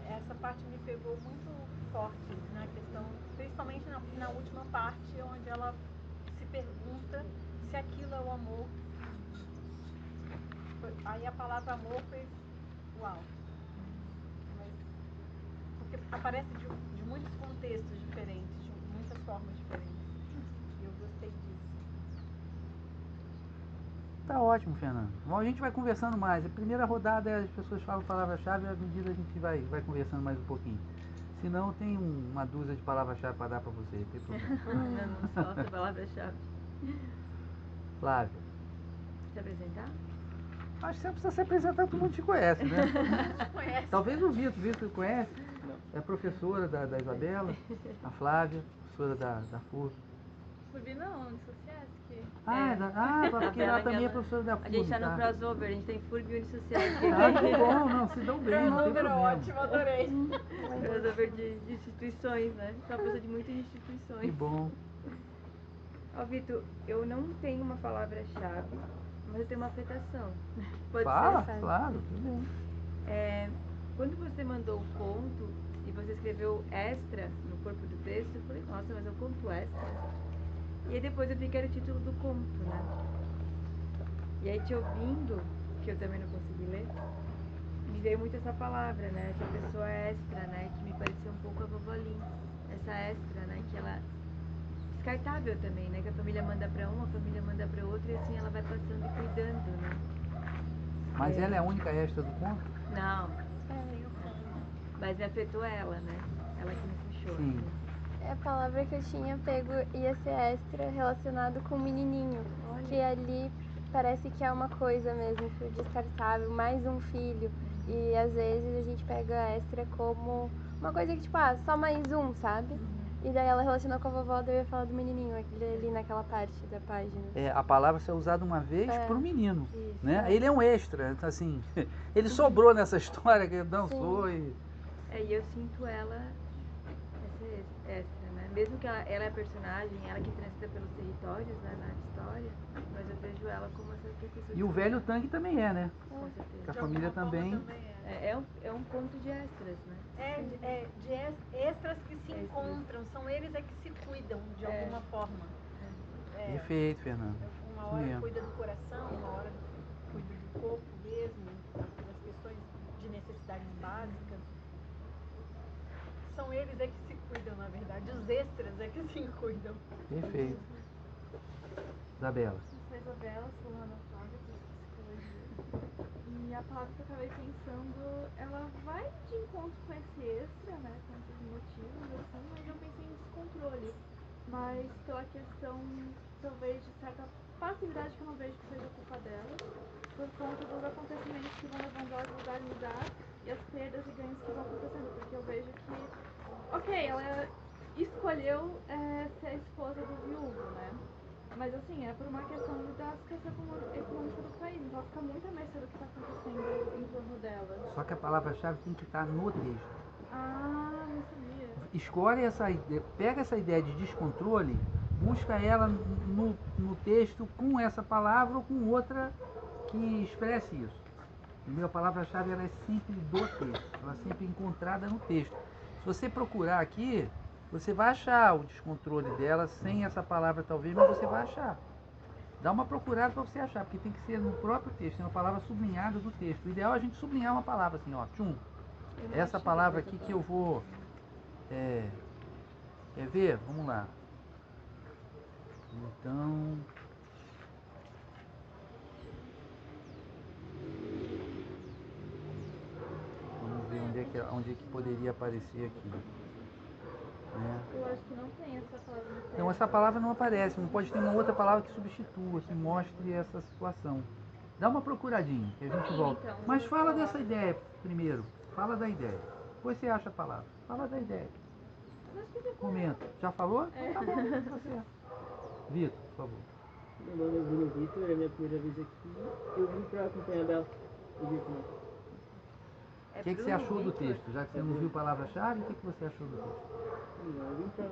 Essa parte me pegou muito forte na questão, principalmente na última parte, onde ela se pergunta se aquilo é o amor. Aí a palavra amor foi uau. Porque aparece de muitos contextos diferentes, de muitas formas diferentes. E eu gostei disso. Tá ótimo, Fernando. Bom, a gente vai conversando mais. A primeira rodada as pessoas falam palavra-chave e à medida a gente vai conversando mais um pouquinho. Se não, tem uma dúzia de palavras-chave para dar para você, não tem problema. Não falta a palavra-chave. Flávia. Se apresentar? Acho que você precisa se apresentar, todo mundo te conhece, né? Conhece? Talvez o Vitor conhece. É professora da Isabela, a Flávia, professora da FURB. FURB não, Unisociesc. Porque A ela Bela também é Guiana. professora da A FURB, gente tá no tá? crossover, a gente tem FURB e Unisociesc Ah, aqui. que bom, não, se dão bem, não tem Número problema. ótimo, adorei. Crossover de instituições, né? Sou uma pessoa de muitas instituições. Que bom. Ó, Vitor, eu não tenho uma palavra-chave, mas eu tenho uma afetação. Pode Fala, ser? claro, tudo bem. Quando você mandou o conto e você escreveu extra no corpo do texto, eu falei, nossa, mas é um conto extra. E aí depois eu vi que era o título do conto, né? E aí te ouvindo, que eu também não consegui ler, me veio muito essa palavra, né? Essa pessoa extra, né? Que me parecia um pouco a vovó Lin. Essa extra, né? Que ela... Descartável também, né? Que a família manda pra uma, a família manda pra outra e assim ela vai passando e cuidando, né? Mas ela é a única extra do conto? Não, Tem o fundo. mas me afetou ela, né? Ela que me puxou. Sim. assim. A palavra que eu tinha pego ia ser extra relacionado com menininho. Que ali parece que é uma coisa mesmo, que o descartável, mais um filho. E às vezes a gente pega extra como uma coisa que, tipo, só mais um, sabe? E daí ela relacionou com a vovó, daí eu ia falar do menininho, ali naquela parte da página. A palavra ser usada uma vez pro menino, Isso, né? Ele é um extra, então, assim, ele sobrou nessa história que ele dançou e... E eu sinto ela, essa extra, né? Mesmo que ela é a personagem, ela que transita pelos territórios, né, na história, mas eu vejo ela como essa pessoa. E o velho tanque também é, né? Com Que a certeza. família De alguma forma também... É um conto de extras, né? De extras que se encontram, são eles que se cuidam de alguma forma. Perfeito, Fernando. Uma Isso hora mesmo. cuida do coração, uma hora cuida do corpo mesmo, das questões de necessidades básicas. São eles que se cuidam, na verdade. Os extras que se cuidam. Perfeito. Isabela. Eu sou Isabela, sou Ana Flávia, curso de psicologia. E a palavra que eu acabei pensando, ela vai de encontro com esse extra, né? Com esses motivos, assim, mas eu pensei em descontrole. Mas pela questão, talvez, de certa passividade que eu não vejo que seja culpa dela, por conta dos acontecimentos que vão levando ela de lugar em lugar e as perdas e ganhos que vão acontecendo. Porque eu vejo que, ok, ela escolheu ser a esposa do viúvo, né? Mas assim, é por uma questão da situação econômica do país, então ela fica muito à mercê do que está acontecendo em torno dela. Só que a palavra-chave tem que estar no texto. Ah, não sabia. Escolhe essa ideia, pega essa ideia de descontrole, busca ela no texto com essa palavra ou com outra que expresse isso. Entendeu? A palavra-chave ela é sempre do texto, ela é sempre encontrada no texto. Se você procurar aqui, você vai achar o descontrole dela sem essa palavra talvez, mas você vai achar. Dá uma procurada para você achar, porque tem que ser no próprio texto, tem uma palavra sublinhada do texto. O ideal é a gente sublinhar uma palavra assim, ó, tchum. Essa palavra aqui que eu vou... quer ver? Vamos lá. Então... vamos ver onde é que poderia aparecer aqui. Né? Eu acho que não tem essa palavra no texto. Então essa palavra não aparece, não pode ter uma outra palavra que substitua, que mostre essa situação. Dá uma procuradinha, que a gente Sim, volta. então, Mas duas fala palavras. dessa ideia primeiro, fala da ideia. Depois você acha a palavra. Fala da ideia. Mas acho que já Momento. Já falou? Então tá bom, tá certo. Vitor, por favor. Meu nome é Bruno Vitor, é minha primeira vez aqui. Eu vim pra acompanhar a Bela. Eu vim aqui. O que você achou do texto? Já que você não viu palavra-chave, o que você achou do texto? Não, eu vim pra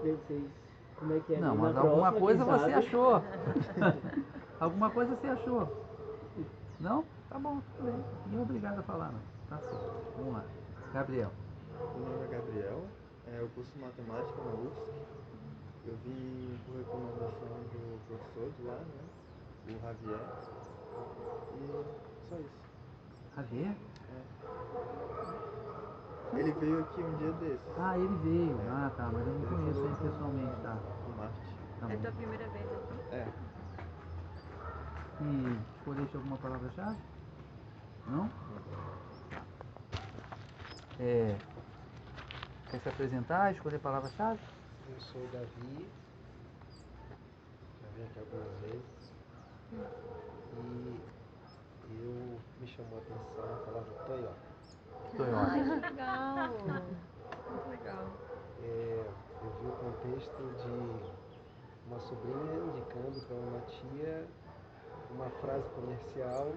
ver vocês como é que é. Não, Na mas alguma próxima, coisa quem você sabe. achou. Alguma coisa você achou. Não? Tá bom, tudo bem. Ninguém é obrigado a falar, não. Tá certo. Vamos lá. Gabriel. Meu nome é Gabriel, eu curso matemática na UFSC. Eu vim por recomendação do professor de lá, né? O Javier. E só isso. Javier? Ele veio aqui um dia desses. Ah, ele veio. Ah, tá, mas eu não conheço ele pessoalmente, tá? Do Marte. Tá É bom. tua primeira vez aqui? E escolheste alguma palavra-chave? Não? Quer se apresentar, escolher palavra-chave? Eu sou o Davi, já vim aqui algumas vezes e me chamou a atenção a palavra Toyota. Toyota. Ai, que legal! Muito legal. Eu vi o contexto sobrinha indicando para uma tia uma frase comercial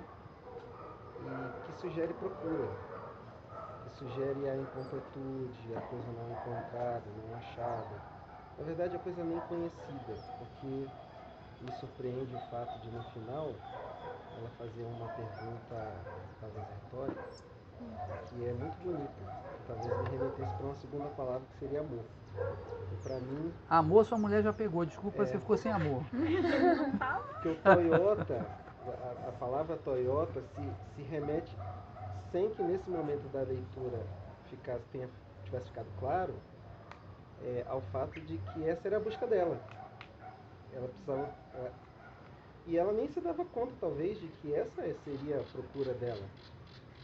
e que sugere procura, que sugere a incompletude, a coisa não encontrada, não achada. Na verdade, a coisa nem conhecida, porque me surpreende o fato de, no final, ela fazer uma pergunta, talvez retórica, que é muito bonita, que talvez me remetesse para uma segunda palavra, que seria amor. E para mim... Amor sua mulher já pegou, desculpa, você ficou sem amor. Porque o Toyota, a palavra Toyota se remete, sem que nesse momento da leitura tivesse ficado claro, ao fato de que essa era a busca dela. Ela precisava... E ela nem se dava conta, talvez, de que essa seria a procura dela.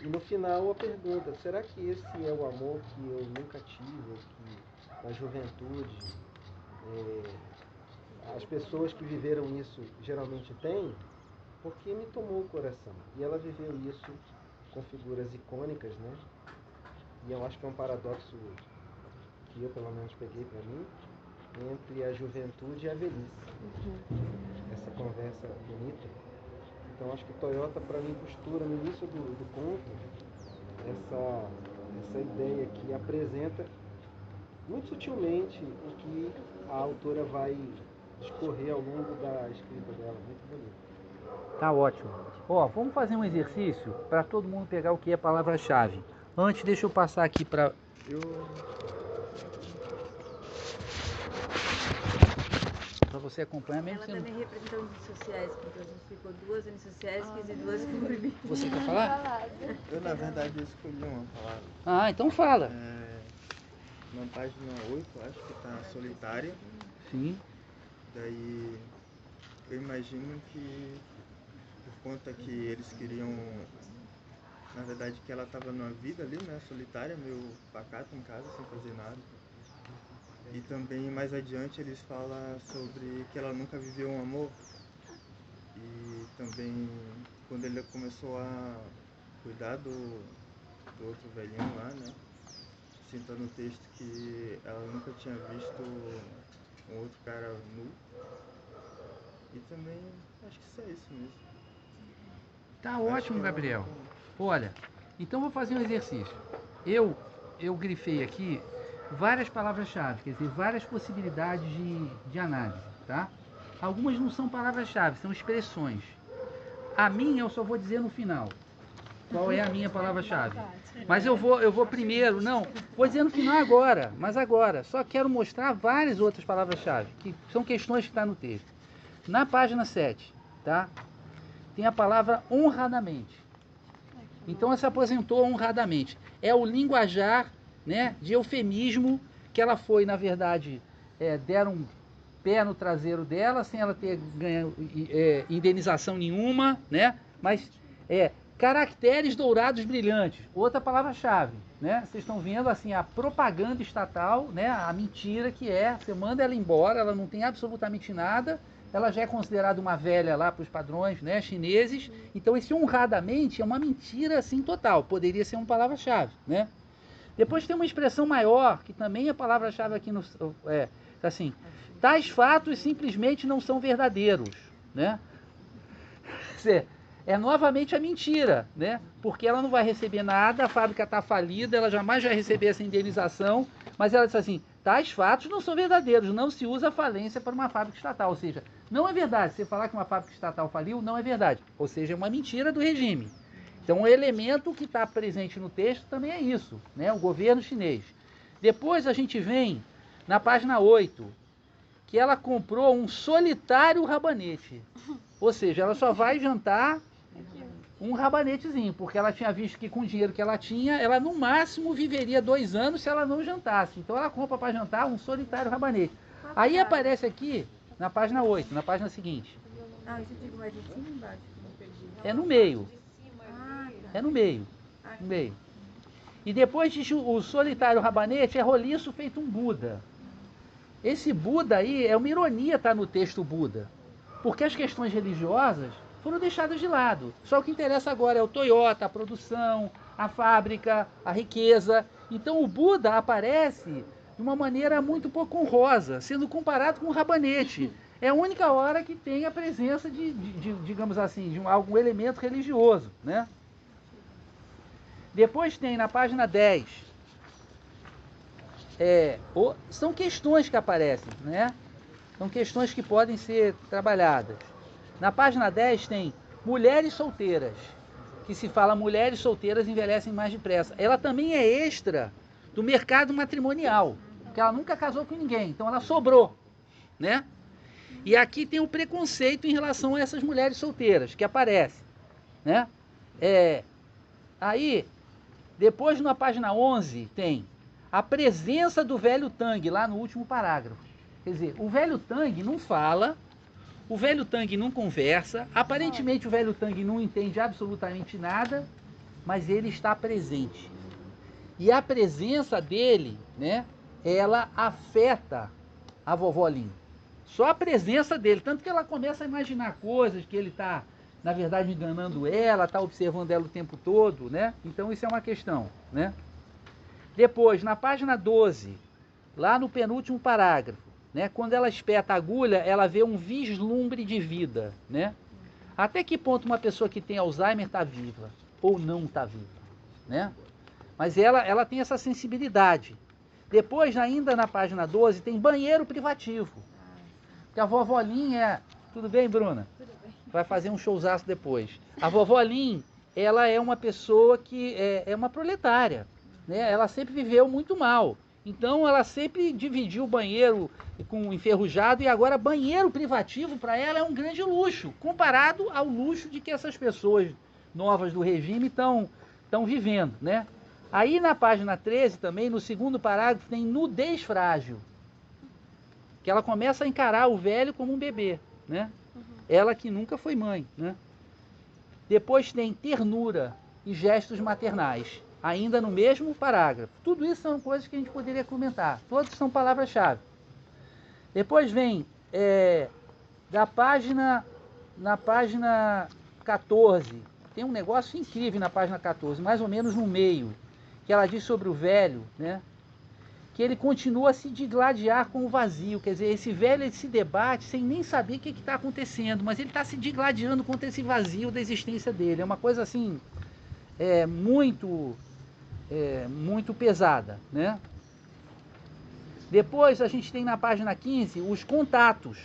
E no final a pergunta, será que esse é o amor que eu nunca tive, que na juventude as pessoas que viveram isso geralmente têm? Porque me tomou o coração. E ela viveu isso com figuras icônicas, né? E eu acho que é um paradoxo que eu pelo menos peguei para mim, entre a juventude e a velhice. Essa conversa bonita. Então acho que Toyota para mim costura no início do conto essa ideia que apresenta muito sutilmente o que a autora vai discorrer ao longo da escrita dela. Muito bonito. Tá ótimo. Ó, vamos fazer um exercício para todo mundo pegar o que é palavra-chave. Antes, deixa eu passar aqui para... Para você acompanhar mesmo. Ela também representou unis sociais, porque a gente ficou 2 unis sociais e 2 por. Você quer falar? Eu, na verdade, eu escolhi uma palavra. Ah, então fala. Na página 8, acho que está solitária. Sim. Daí, eu imagino que, por conta que eles queriam, na verdade, que ela estava numa vida ali, né, solitária, meio pacata em casa, sem fazer nada. E também, mais adiante, eles falam sobre que ela nunca viveu um amor. E também, quando ele começou a cuidar do outro velhinho lá, né? Cita no texto que ela nunca tinha visto um outro cara nu. E também, acho que isso é isso mesmo. Tá ótimo, Gabriel. Olha, então vou fazer um exercício. Eu grifei aqui várias palavras-chave, quer dizer, várias possibilidades de análise, tá? Algumas não são palavras-chave, são expressões. A minha eu só vou dizer no final. Qual é a minha palavra-chave? Mas eu vou primeiro, não, vou dizer no final agora, mas agora. Só quero mostrar várias outras palavras-chave, que são questões que estão no texto. Na página 7, tá? Tem a palavra honradamente. Então, ela se aposentou honradamente. É o linguajar, né, de eufemismo, que ela foi, na verdade, deram um pé no traseiro dela, sem ela ter ganho indenização nenhuma, né? Mas caracteres dourados brilhantes, outra palavra-chave, né? Vocês estão vendo assim a propaganda estatal, né? A mentira que você manda ela embora, ela não tem absolutamente nada, ela já é considerada uma velha lá para os padrões, né, chineses. Então esse honradamente é uma mentira assim total, poderia ser uma palavra-chave, né? Depois tem uma expressão maior, que também é palavra-chave aqui no assim, tais fatos simplesmente não são verdadeiros, né? É novamente a mentira, né? Porque ela não vai receber nada, a fábrica está falida, ela jamais vai receber essa indenização, mas ela diz assim, tais fatos não são verdadeiros, não se usa a falência para uma fábrica estatal, ou seja, não é verdade, você falar que uma fábrica estatal faliu, não é verdade, ou seja, é uma mentira do regime. Então o elemento que está presente no texto também é isso, né? O governo chinês. Depois a gente vem na página 8, que ela comprou um solitário rabanete, ou seja, ela só vai jantar um rabanetezinho, porque ela tinha visto que com o dinheiro que ela tinha, ela no máximo viveria 2 anos se ela não jantasse. Então ela compra para jantar um solitário rabanete. Aí aparece aqui, na página 8, na página seguinte. Ah, isso eu digo mais de cima ou embaixo? Não perdi. É no meio. Ah, tá. É no meio. No meio. E depois diz o solitário rabanete é roliço feito um Buda. Esse Buda aí é uma ironia estar no texto Buda. Porque as questões religiosas foram deixadas de lado. Só o que interessa agora é o Toyota, a produção, a fábrica, a riqueza. Então o Buda aparece de uma maneira muito pouco honrosa, sendo comparado com o rabanete. É a única hora que tem a presença digamos assim, de algum elemento religioso, né? Depois tem na página 10, são questões que aparecem, né? São questões que podem ser trabalhadas. Na página 10 tem mulheres solteiras, que se fala mulheres solteiras envelhecem mais depressa. Ela também é extra do mercado matrimonial, porque ela nunca casou com ninguém, então ela sobrou, né? E aqui tem o preconceito em relação a essas mulheres solteiras, que aparece, né? Aí, depois na página 11 tem a presença do velho Tang, lá no último parágrafo. Quer dizer, o velho Tang não fala, o velho Tang não conversa, aparentemente o velho Tang não entende absolutamente nada, mas ele está presente. E a presença dele, né, ela afeta a vovó Lin. Só a presença dele, tanto que ela começa a imaginar coisas, que ele está, na verdade, enganando ela, está observando ela o tempo todo, né? Então isso é uma questão, né? Depois, na página 12, lá no penúltimo parágrafo, né, quando ela espeta a agulha, ela vê um vislumbre de vida, né? Até que ponto uma pessoa que tem Alzheimer está viva ou não está viva, né? Mas ela tem essa sensibilidade. Depois, ainda na página 12, tem banheiro privativo. Que a vovó Lin Tudo bem, Bruna? Tudo bem. Vai fazer um showzaço depois. A vovó Lin, ela é uma pessoa que é uma proletária, né? Ela sempre viveu muito mal. Então, ela sempre dividiu o banheiro com enferrujado e agora banheiro privativo para ela é um grande luxo, comparado ao luxo de que essas pessoas novas do regime estão vivendo, né? Aí na página 13 também, no segundo parágrafo, tem nudez frágil. Que ela começa a encarar o velho como um bebê, né? Ela que nunca foi mãe, né? Depois tem ternura e gestos maternais, ainda no mesmo parágrafo. Tudo isso são coisas que a gente poderia comentar. Todas são palavras-chave. Depois vem na página 14, tem um negócio incrível na página 14, mais ou menos no meio, que ela diz sobre o velho, né? Que ele continua a se digladiar com o vazio. Quer dizer, esse velho ele se debate sem nem saber o que está acontecendo, mas ele está se digladiando contra esse vazio da existência dele. É uma coisa assim, muito pesada, né? Depois a gente tem na página 15 os contatos.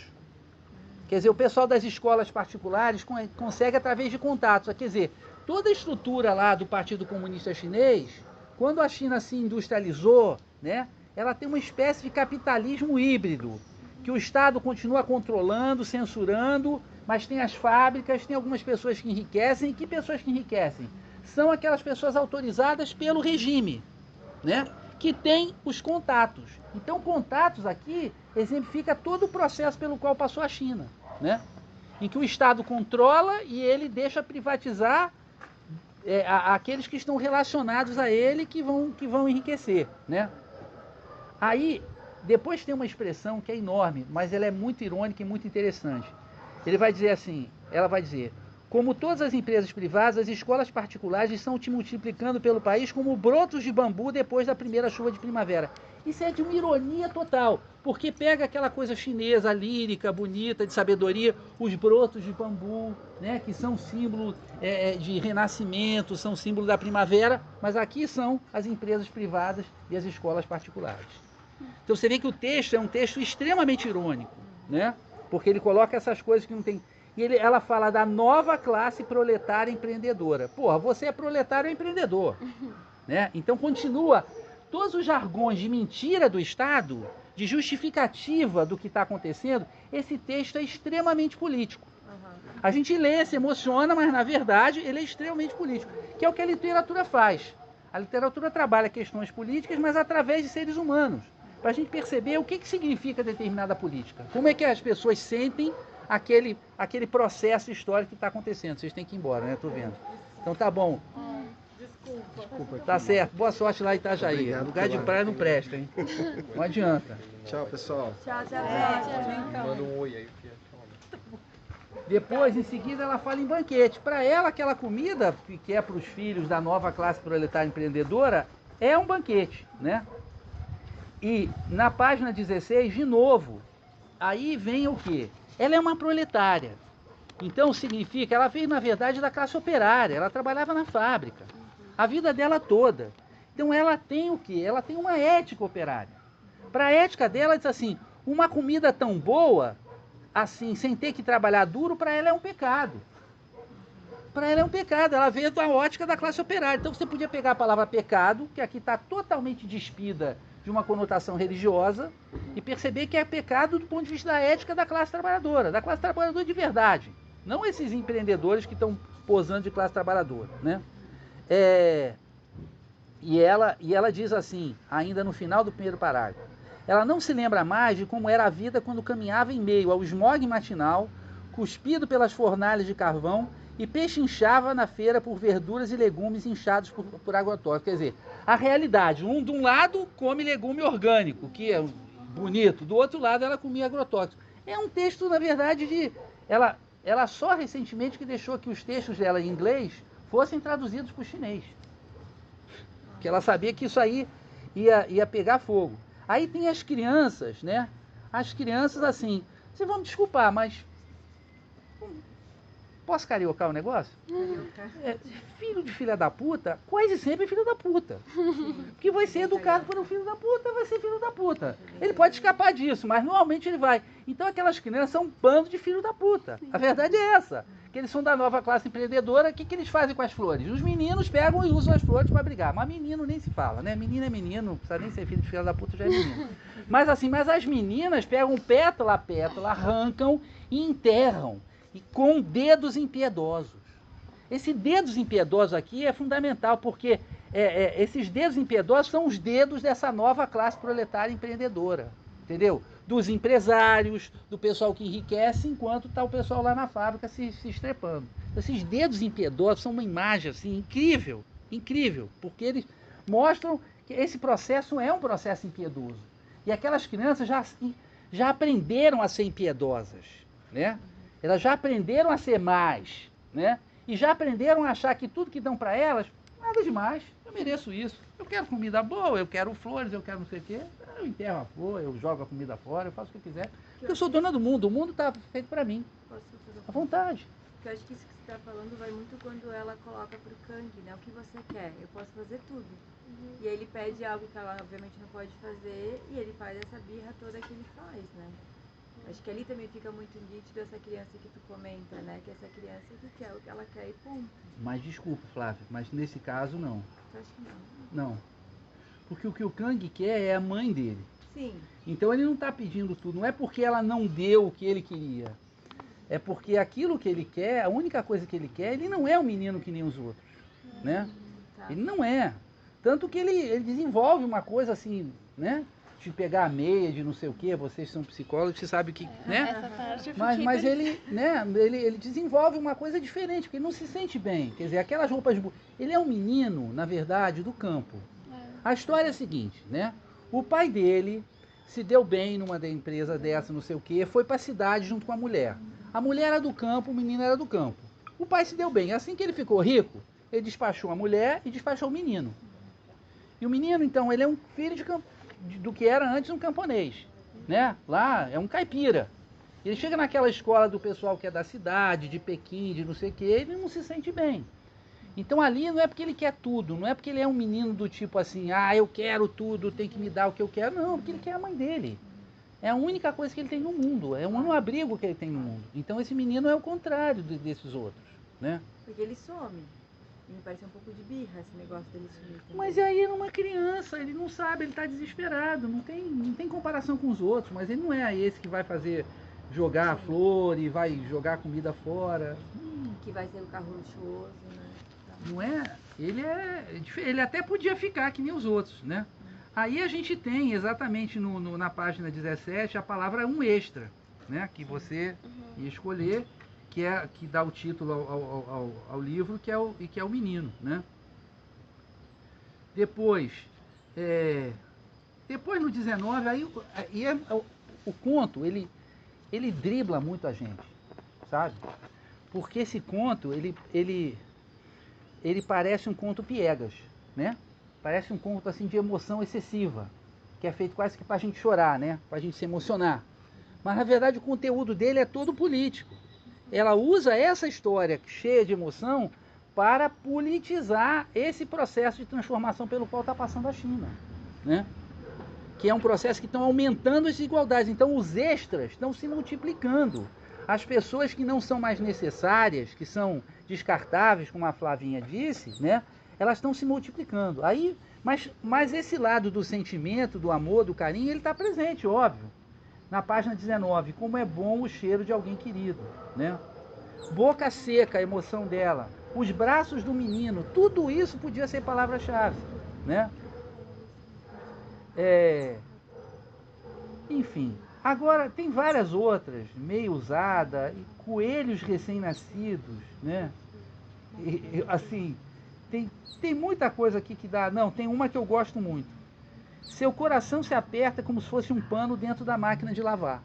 Quer dizer, o pessoal das escolas particulares consegue através de contatos. Quer dizer, toda a estrutura lá do Partido Comunista Chinês, quando a China se industrializou, né, ela tem uma espécie de capitalismo híbrido, que o Estado continua controlando, censurando, mas tem as fábricas, tem algumas pessoas que enriquecem. E que pessoas que enriquecem? São aquelas pessoas autorizadas pelo regime, né, que tem os contatos. Então, contatos aqui exemplifica todo o processo pelo qual passou a China, né, em que o Estado controla e ele deixa privatizar aqueles que estão relacionados a ele que vão enriquecer, né? Aí, depois tem uma expressão que é enorme, mas ela é muito irônica e muito interessante. Ela vai dizer, como todas as empresas privadas, as escolas particulares estão se multiplicando pelo país como brotos de bambu depois da primeira chuva de primavera. Isso é de uma ironia total, porque pega aquela coisa chinesa, lírica, bonita, de sabedoria, os brotos de bambu, né, que são símbolo de renascimento, são símbolo da primavera, mas aqui são as empresas privadas e as escolas particulares. Então você vê que o texto é um texto extremamente irônico, né, porque ele coloca essas coisas que não tem... E ela fala da nova classe proletária empreendedora. Porra, você é proletário ou empreendedor, né? Então continua... Todos os jargões de mentira do Estado, de justificativa do que está acontecendo, esse texto é extremamente político. A gente lê, se emociona, mas na verdade ele é extremamente político, que é o que a literatura faz. A literatura trabalha questões políticas, mas através de seres humanos, para a gente perceber o que significa determinada política. Como é que as pessoas sentem aquele processo histórico que está acontecendo. Vocês têm que ir embora, né? Estou vendo. Então tá bom. Desculpa. Tá certo. Boa sorte lá em Itajaí. Obrigado. Lugar de praia não presta, hein? Não adianta. Tchau, pessoal. Tchau, Manda um oi aí. Depois, em seguida, ela fala em banquete. Para ela, aquela comida que é para os filhos da nova classe proletária empreendedora é um banquete, né? E na página 16, de novo, aí vem o quê? ela é uma proletária. Então significa, ela veio na verdade da classe operária, ela trabalhava na fábrica, a vida dela toda. Então ela tem o quê? Ela tem uma ética operária. Para a ética dela, ela diz assim, uma comida tão boa, assim, sem ter que trabalhar duro, para ela é um pecado. Para ela é um pecado, ela veio da ótica da classe operária. Então você podia pegar a palavra pecado, que aqui está totalmente despida de uma conotação religiosa, e perceber que é pecado do ponto de vista da ética da classe trabalhadora de verdade. Não esses empreendedores que estão posando de classe trabalhadora, né? E ela diz assim, ainda no final do primeiro parágrafo, ela não se lembra mais de como era a vida quando caminhava em meio ao smog matinal, cuspido pelas fornalhas de carvão, e pechinchava na feira por verduras e legumes inchados por agrotóxicos. Quer dizer, a realidade, de um lado come legume orgânico, que é bonito, do outro lado ela comia agrotóxico. É um texto, na verdade, de... Ela só recentemente que deixou que os textos dela em inglês fossem traduzidos para o chinês. Porque ela sabia que isso aí ia pegar fogo. Aí tem as crianças, né? As crianças, assim, vocês vão me desculpar, mas... Posso cariocar o negócio? Filho de filha da puta, quase sempre é filho da puta. Porque vai ser educado por um filho da puta, vai ser filho da puta. Ele pode escapar disso, mas normalmente ele vai. Então aquelas crianças são um bando de filho da puta. A verdade é essa. Que eles são da nova classe empreendedora, o que eles fazem com as flores? Os meninos pegam e usam as flores para brigar. Mas menino nem se fala, né? Menino é menino, não precisa nem ser filho de filha da puta, já é menino. Mas assim, as meninas pegam pétala a pétala, arrancam e enterram. E com dedos impiedosos. Esses dedos impiedosos aqui é fundamental, porque esses dedos impiedosos são os dedos dessa nova classe proletária empreendedora, entendeu? Dos empresários, do pessoal que enriquece, enquanto está o pessoal lá na fábrica se estrepando. Esses dedos impiedosos são uma imagem assim, incrível, incrível, porque eles mostram que esse processo é um processo impiedoso. E aquelas crianças já aprenderam a ser impiedosas, né? Elas já aprenderam a ser más, né? E já aprenderam a achar que tudo que dão para elas, nada demais, eu mereço isso. Eu quero comida boa, eu quero flores, eu quero não sei o quê. Eu enterro a flor, eu jogo a comida fora, eu faço o que eu quiser. Eu sou dona do mundo, o mundo está feito para mim. À vontade. Eu acho que isso que você está falando vai muito quando ela coloca para o Kang, né? O que você quer? Eu posso fazer tudo. E aí ele pede algo que ela obviamente não pode fazer e ele faz essa birra toda que ele faz, né? Acho que ali também fica muito nítido essa criança que tu comenta, né? Que essa criança que quer o que ela quer e ponto. Mas desculpa, Flávio, mas nesse caso não. Tu acha que não? Não. Porque o que o Kang quer é a mãe dele. Sim. Então ele não está pedindo tudo. Não é porque ela não deu o que ele queria. É porque aquilo que ele quer, a única coisa que ele quer, ele não é um menino que nem os outros. Né? Tá. Ele não é. Tanto que ele desenvolve uma coisa assim, né? De pegar a meia, de não sei o quê, vocês são psicólogos, vocês sabem que, né? Essa parte eu Mas ele, né, ele desenvolve uma coisa diferente, porque ele não se sente bem. Quer dizer, aquelas roupas... Ele é um menino, na verdade, do campo. A história é a seguinte, né? O pai dele se deu bem numa empresa dessa, não sei o quê, foi para a cidade junto com a mulher. A mulher era do campo, o menino era do campo. O pai se deu bem. Assim que ele ficou rico, ele despachou a mulher e despachou o menino. E o menino, então, ele é um filho do que era antes um camponês, né? Lá é um caipira. Ele chega naquela escola do pessoal que é da cidade, de Pequim, de não sei o que, ele não se sente bem. Então ali não é porque ele quer tudo, não é porque ele é um menino do tipo assim, eu quero tudo, tem que me dar o que eu quero, não, porque ele quer a mãe dele. É a única coisa que ele tem no mundo, é um abrigo que ele tem no mundo. Então esse menino é o contrário desses outros, né? Porque ele some. E me parece um pouco de birra esse negócio dele sumir também. Mas aí ele é uma criança, ele não sabe, ele está desesperado, não tem comparação com os outros, mas ele não é esse que vai fazer jogar a flor e vai jogar comida fora. Que vai ser o carro luxuoso, né? Não é? Ele até podia ficar que nem os outros, né? Aí a gente tem exatamente na página 17 a palavra um extra, né? Que você ia escolher, que dá o título ao livro, que é o menino, né? Depois no 19, o conto, ele dribla muito a gente, sabe? Porque esse conto, ele parece um conto piegas, né? Parece um conto assim de emoção excessiva, que é feito quase que para a gente chorar, né? Para a gente se emocionar. Mas, na verdade, o conteúdo dele é todo político. Ela usa essa história cheia de emoção para politizar esse processo de transformação pelo qual está passando a China, né? Que é um processo que estão aumentando as desigualdades. Então, os extras estão se multiplicando. As pessoas que não são mais necessárias, que são descartáveis, como a Flavinha disse, né? Elas estão se multiplicando. Aí, mas esse lado do sentimento, do amor, do carinho, ele está presente, óbvio. Na página 19, como é bom o cheiro de alguém querido, né? Boca seca, a emoção dela. Os braços do menino, tudo isso podia ser palavra-chave, né? Enfim, agora tem várias outras, meio usada, coelhos recém-nascidos, né? Assim, tem muita coisa aqui que dá. Não, tem uma que eu gosto muito. Seu coração se aperta como se fosse um pano dentro da máquina de lavar,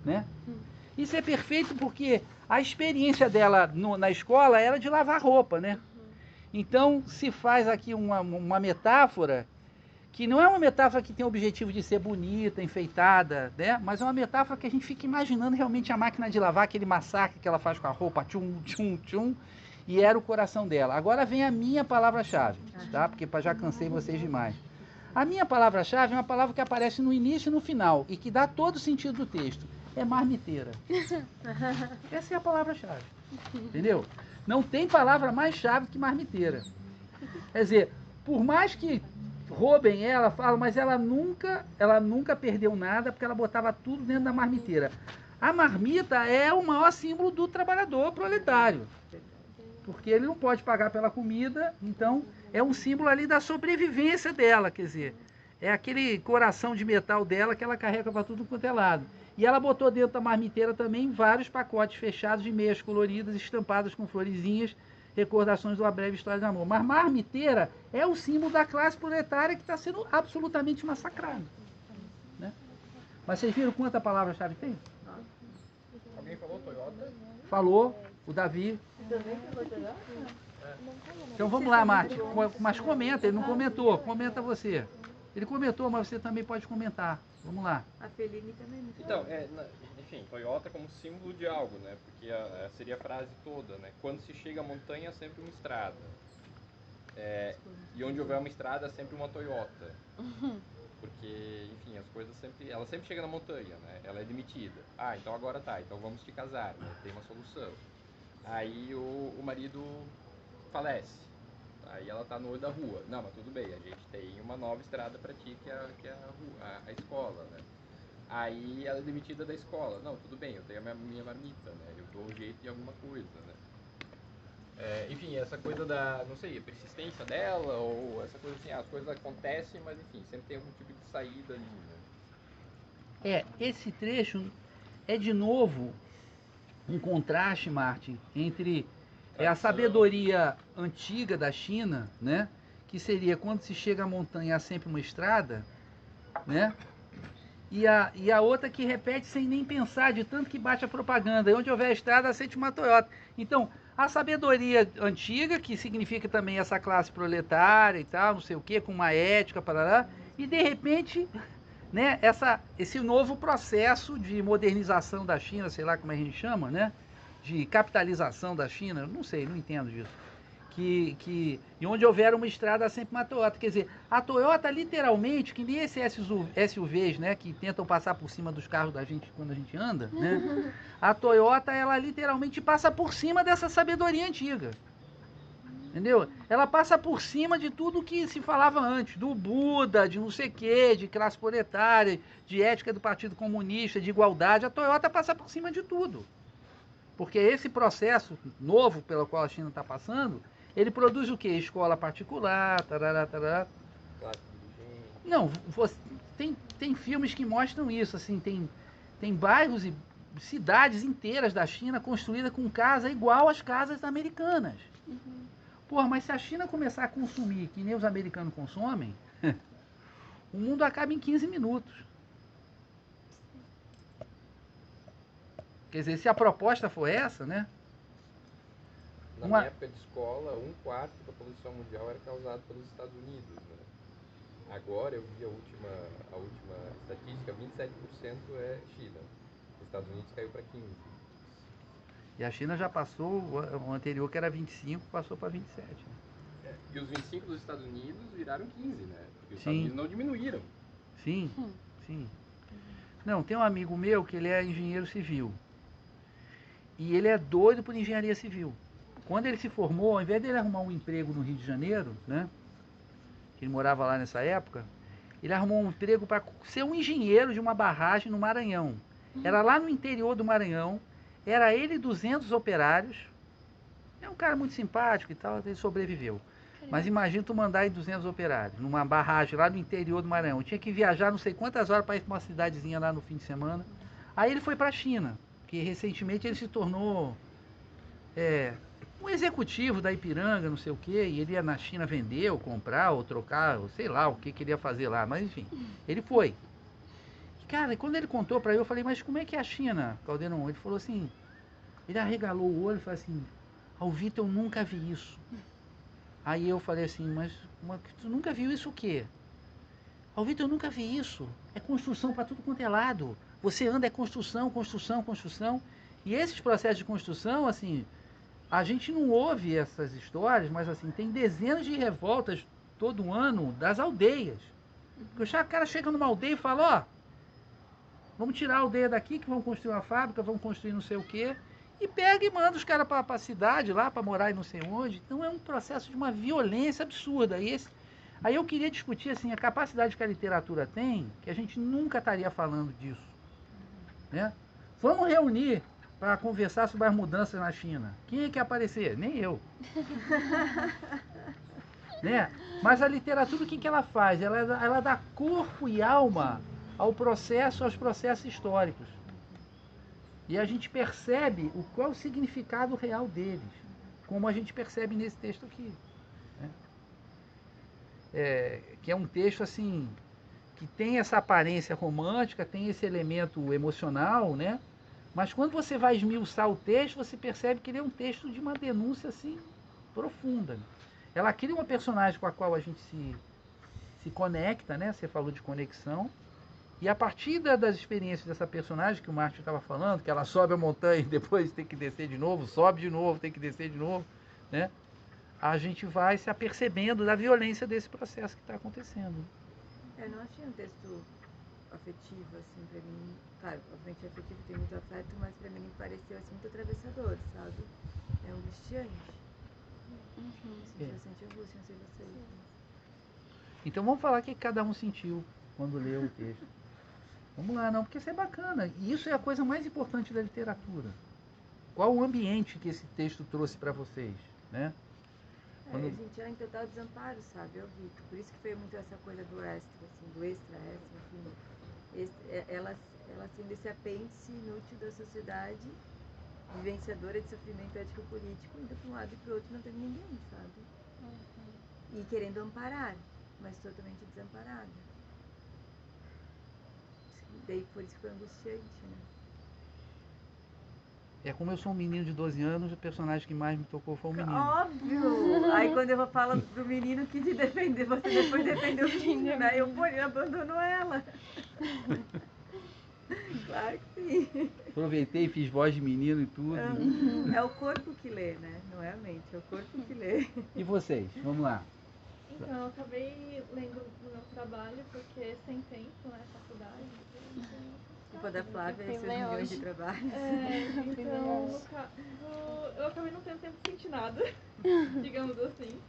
né? Isso é perfeito porque a experiência dela na escola era de lavar roupa, né? Então se faz aqui uma metáfora que não é uma metáfora que tem o objetivo de ser bonita, enfeitada, né? Mas é uma metáfora que a gente fica imaginando realmente a máquina de lavar, aquele massacre que ela faz com a roupa, tchum, tchum, tchum, e era o coração dela. Agora vem a minha palavra-chave, tá? Porque já cansei vocês demais. A minha palavra-chave é uma palavra que aparece no início e no final e que dá todo o sentido do texto. É marmiteira. Essa é a palavra-chave, entendeu? Não tem palavra mais chave que marmiteira. Quer dizer, por mais que roubem ela, falam, mas ela nunca perdeu nada porque ela botava tudo dentro da marmiteira. A marmita é o maior símbolo do trabalhador proletário, porque ele não pode pagar pela comida, então é um símbolo ali da sobrevivência dela, quer dizer, é aquele coração de metal dela que ela carrega para tudo quanto é lado. E ela botou dentro da marmiteira também vários pacotes fechados de meias coloridas, estampadas com florezinhas, recordações de uma breve história de amor. Mas marmiteira é o símbolo da classe proletária que está sendo absolutamente massacrada, né? Mas vocês viram quanta palavra-chave tem? Alguém falou Toyota? Falou, o Davi. Então vamos lá, Márcio. Mas comenta, ele não comentou. Comenta você. Ele comentou, mas você também pode comentar. Vamos lá. A Feline também não Então, enfim, Toyota como símbolo de algo, né? Porque seria a frase toda, né? Quando se chega à montanha, sempre uma estrada. E onde houver uma estrada, sempre uma Toyota. Porque, enfim, as coisas sempre... Ela sempre chega na montanha, né? Ela é demitida. Ah, então agora tá. Então vamos te casar, né? Tem uma solução. Aí o marido falece. Aí ela tá no olho da rua. Não, mas tudo bem, a gente tem uma nova estrada para ti, que é a escola, né? Aí ela é demitida da escola. Não, tudo bem, eu tenho a minha marmita, né? Eu dou um jeito em alguma coisa, né? Enfim, essa coisa da, não sei, a persistência dela, ou essa coisa assim, as coisas acontecem, mas enfim, sempre tem algum tipo de saída ali, né? Esse trecho é de novo um contraste, Martin, entre a sabedoria antiga da China, né? Que seria quando se chega à montanha há sempre uma estrada, né? E a outra que repete sem nem pensar, de tanto que bate a propaganda. E onde houver estrada, aceite uma Toyota. Então, a sabedoria antiga, que significa também essa classe proletária e tal, não sei o quê, com uma ética, parará, e de repente, né, esse novo processo de modernização da China, sei lá como a gente chama, né? De capitalização da China, não sei, não entendo disso. E onde houver uma estrada, há sempre uma Toyota. Quer dizer, a Toyota literalmente, que nem esses SUVs, né, que tentam passar por cima dos carros da gente quando a gente anda, né? A Toyota, ela literalmente passa por cima dessa sabedoria antiga. Entendeu? Ela passa por cima de tudo que se falava antes, do Buda, de não sei o quê, de classe proletária, de ética do Partido Comunista, de igualdade. A Toyota passa por cima de tudo. Porque esse processo novo pelo qual a China está passando, ele produz o quê? Escola particular, tarará, tarará. Não, tem filmes que mostram isso, assim, tem bairros e cidades inteiras da China construídas com casa igual às casas americanas. Porra, mas se a China começar a consumir que nem os americanos consomem, o mundo acaba em 15 minutos. Quer dizer, se a proposta for essa, né? Na minha época de escola, 1/4 da poluição mundial era causado pelos Estados Unidos, né? Agora eu vi a última estatística, 27% é China. Estados Unidos caiu para 15. E a China já passou, o anterior que era 25, passou para 27. Né? E os 25 dos Estados Unidos viraram 15, né? Porque os Sim. Estados Unidos não diminuíram. Sim, sim. Não, tem um amigo meu que ele é engenheiro civil. E ele é doido por engenharia civil. Quando ele se formou, ao invés dele arrumar um emprego no Rio de Janeiro, né? Que ele morava lá nessa época, ele arrumou um emprego para ser um engenheiro de uma barragem no Maranhão. Era lá no interior do Maranhão. Era ele e 200 operários. É um cara muito simpático e tal, ele sobreviveu. Mas imagina tu mandar aí 200 operários numa barragem lá no interior do Maranhão. Tinha que viajar não sei quantas horas para ir para uma cidadezinha lá no fim de semana. Aí ele foi para a China, que recentemente ele se tornou um executivo da Ipiranga, não sei o quê, e ele ia na China vender, ou comprar, ou trocar, ou sei lá o que ele ia fazer lá, mas enfim, ele foi. Cara, e quando ele contou para eu falei, mas como é que é a China, Caldeirão? Ele falou assim, ele arregalou o olho e falou assim, Vitor, eu nunca vi isso. Aí eu falei assim, mas tu nunca viu isso o quê? Vitor, eu nunca vi isso. É construção para tudo quanto é lado. Você anda, é construção, construção, construção. E esses processos de construção, assim, a gente não ouve essas histórias, mas assim, tem dezenas de revoltas todo ano das aldeias. Porque o cara chega numa aldeia e fala, vamos tirar a aldeia daqui, que vamos construir uma fábrica, vamos construir não sei o quê. E pega e manda os caras para a cidade lá, para morar e não sei onde. Então é um processo de uma violência absurda. Aí eu queria discutir assim, a capacidade que a literatura tem, que a gente nunca estaria falando disso. Né? Vamos reunir para conversar sobre as mudanças na China. Quem é que ia aparecer? Nem eu. Né? Mas a literatura, o que ela faz? Ela dá corpo e alma aos processos históricos. E a gente percebe qual é o significado real deles, como a gente percebe nesse texto aqui. Né? Que é um texto assim, que tem essa aparência romântica, tem esse elemento emocional, né? Mas quando você vai esmiuçar o texto, você percebe que ele é um texto de uma denúncia assim, profunda. Ela cria uma personagem com a qual a gente se conecta, né? Você falou de conexão. E a partir das experiências dessa personagem que o Márcio estava falando, que ela sobe a montanha e depois tem que descer de novo, sobe de novo, tem que descer de novo, né? A gente vai se apercebendo da violência desse processo que está acontecendo. Eu não achei um texto afetivo, assim, pra mim. Claro, obviamente afetivo tem muito afeto, mas pra mim pareceu assim, muito atravessador, sabe? É angustiante. Assim, eu senti angústia, não sei vocês. Então vamos falar o que cada um sentiu quando leu o texto. Vamos lá, não, porque isso é bacana. E isso é a coisa mais importante da literatura. Qual o ambiente que esse texto trouxe para vocês, né? Eu senti ela em total desamparo, sabe? Eu vi. Por isso que foi muito essa coisa do extra, assim, do extra, enfim. Ela sendo esse apêndice inútil da sociedade, vivenciadora de sofrimento ético-político, indo para um lado e para o outro, não tendo ninguém, sabe? E querendo amparar, mas totalmente desamparada. Daí por isso que foi angustiante, né? Como eu sou um menino de 12 anos, o personagem que mais me tocou foi o menino. Óbvio! Aí quando eu falo do menino que te defendeu, você depois defendeu o menino, né? Eu, porém, abandonou ela. Claro que sim. Aproveitei e fiz voz de menino e tudo. É o corpo que lê, né? Não é a mente, é o corpo que lê. E vocês? Vamos lá. Então, eu acabei lendo do meu trabalho, porque sem tempo, né? Faculdade. Culpa da Flávia e seus milhões de trabalhos. Então, no caso, eu acabei não tendo tempo de sentir nada, digamos assim.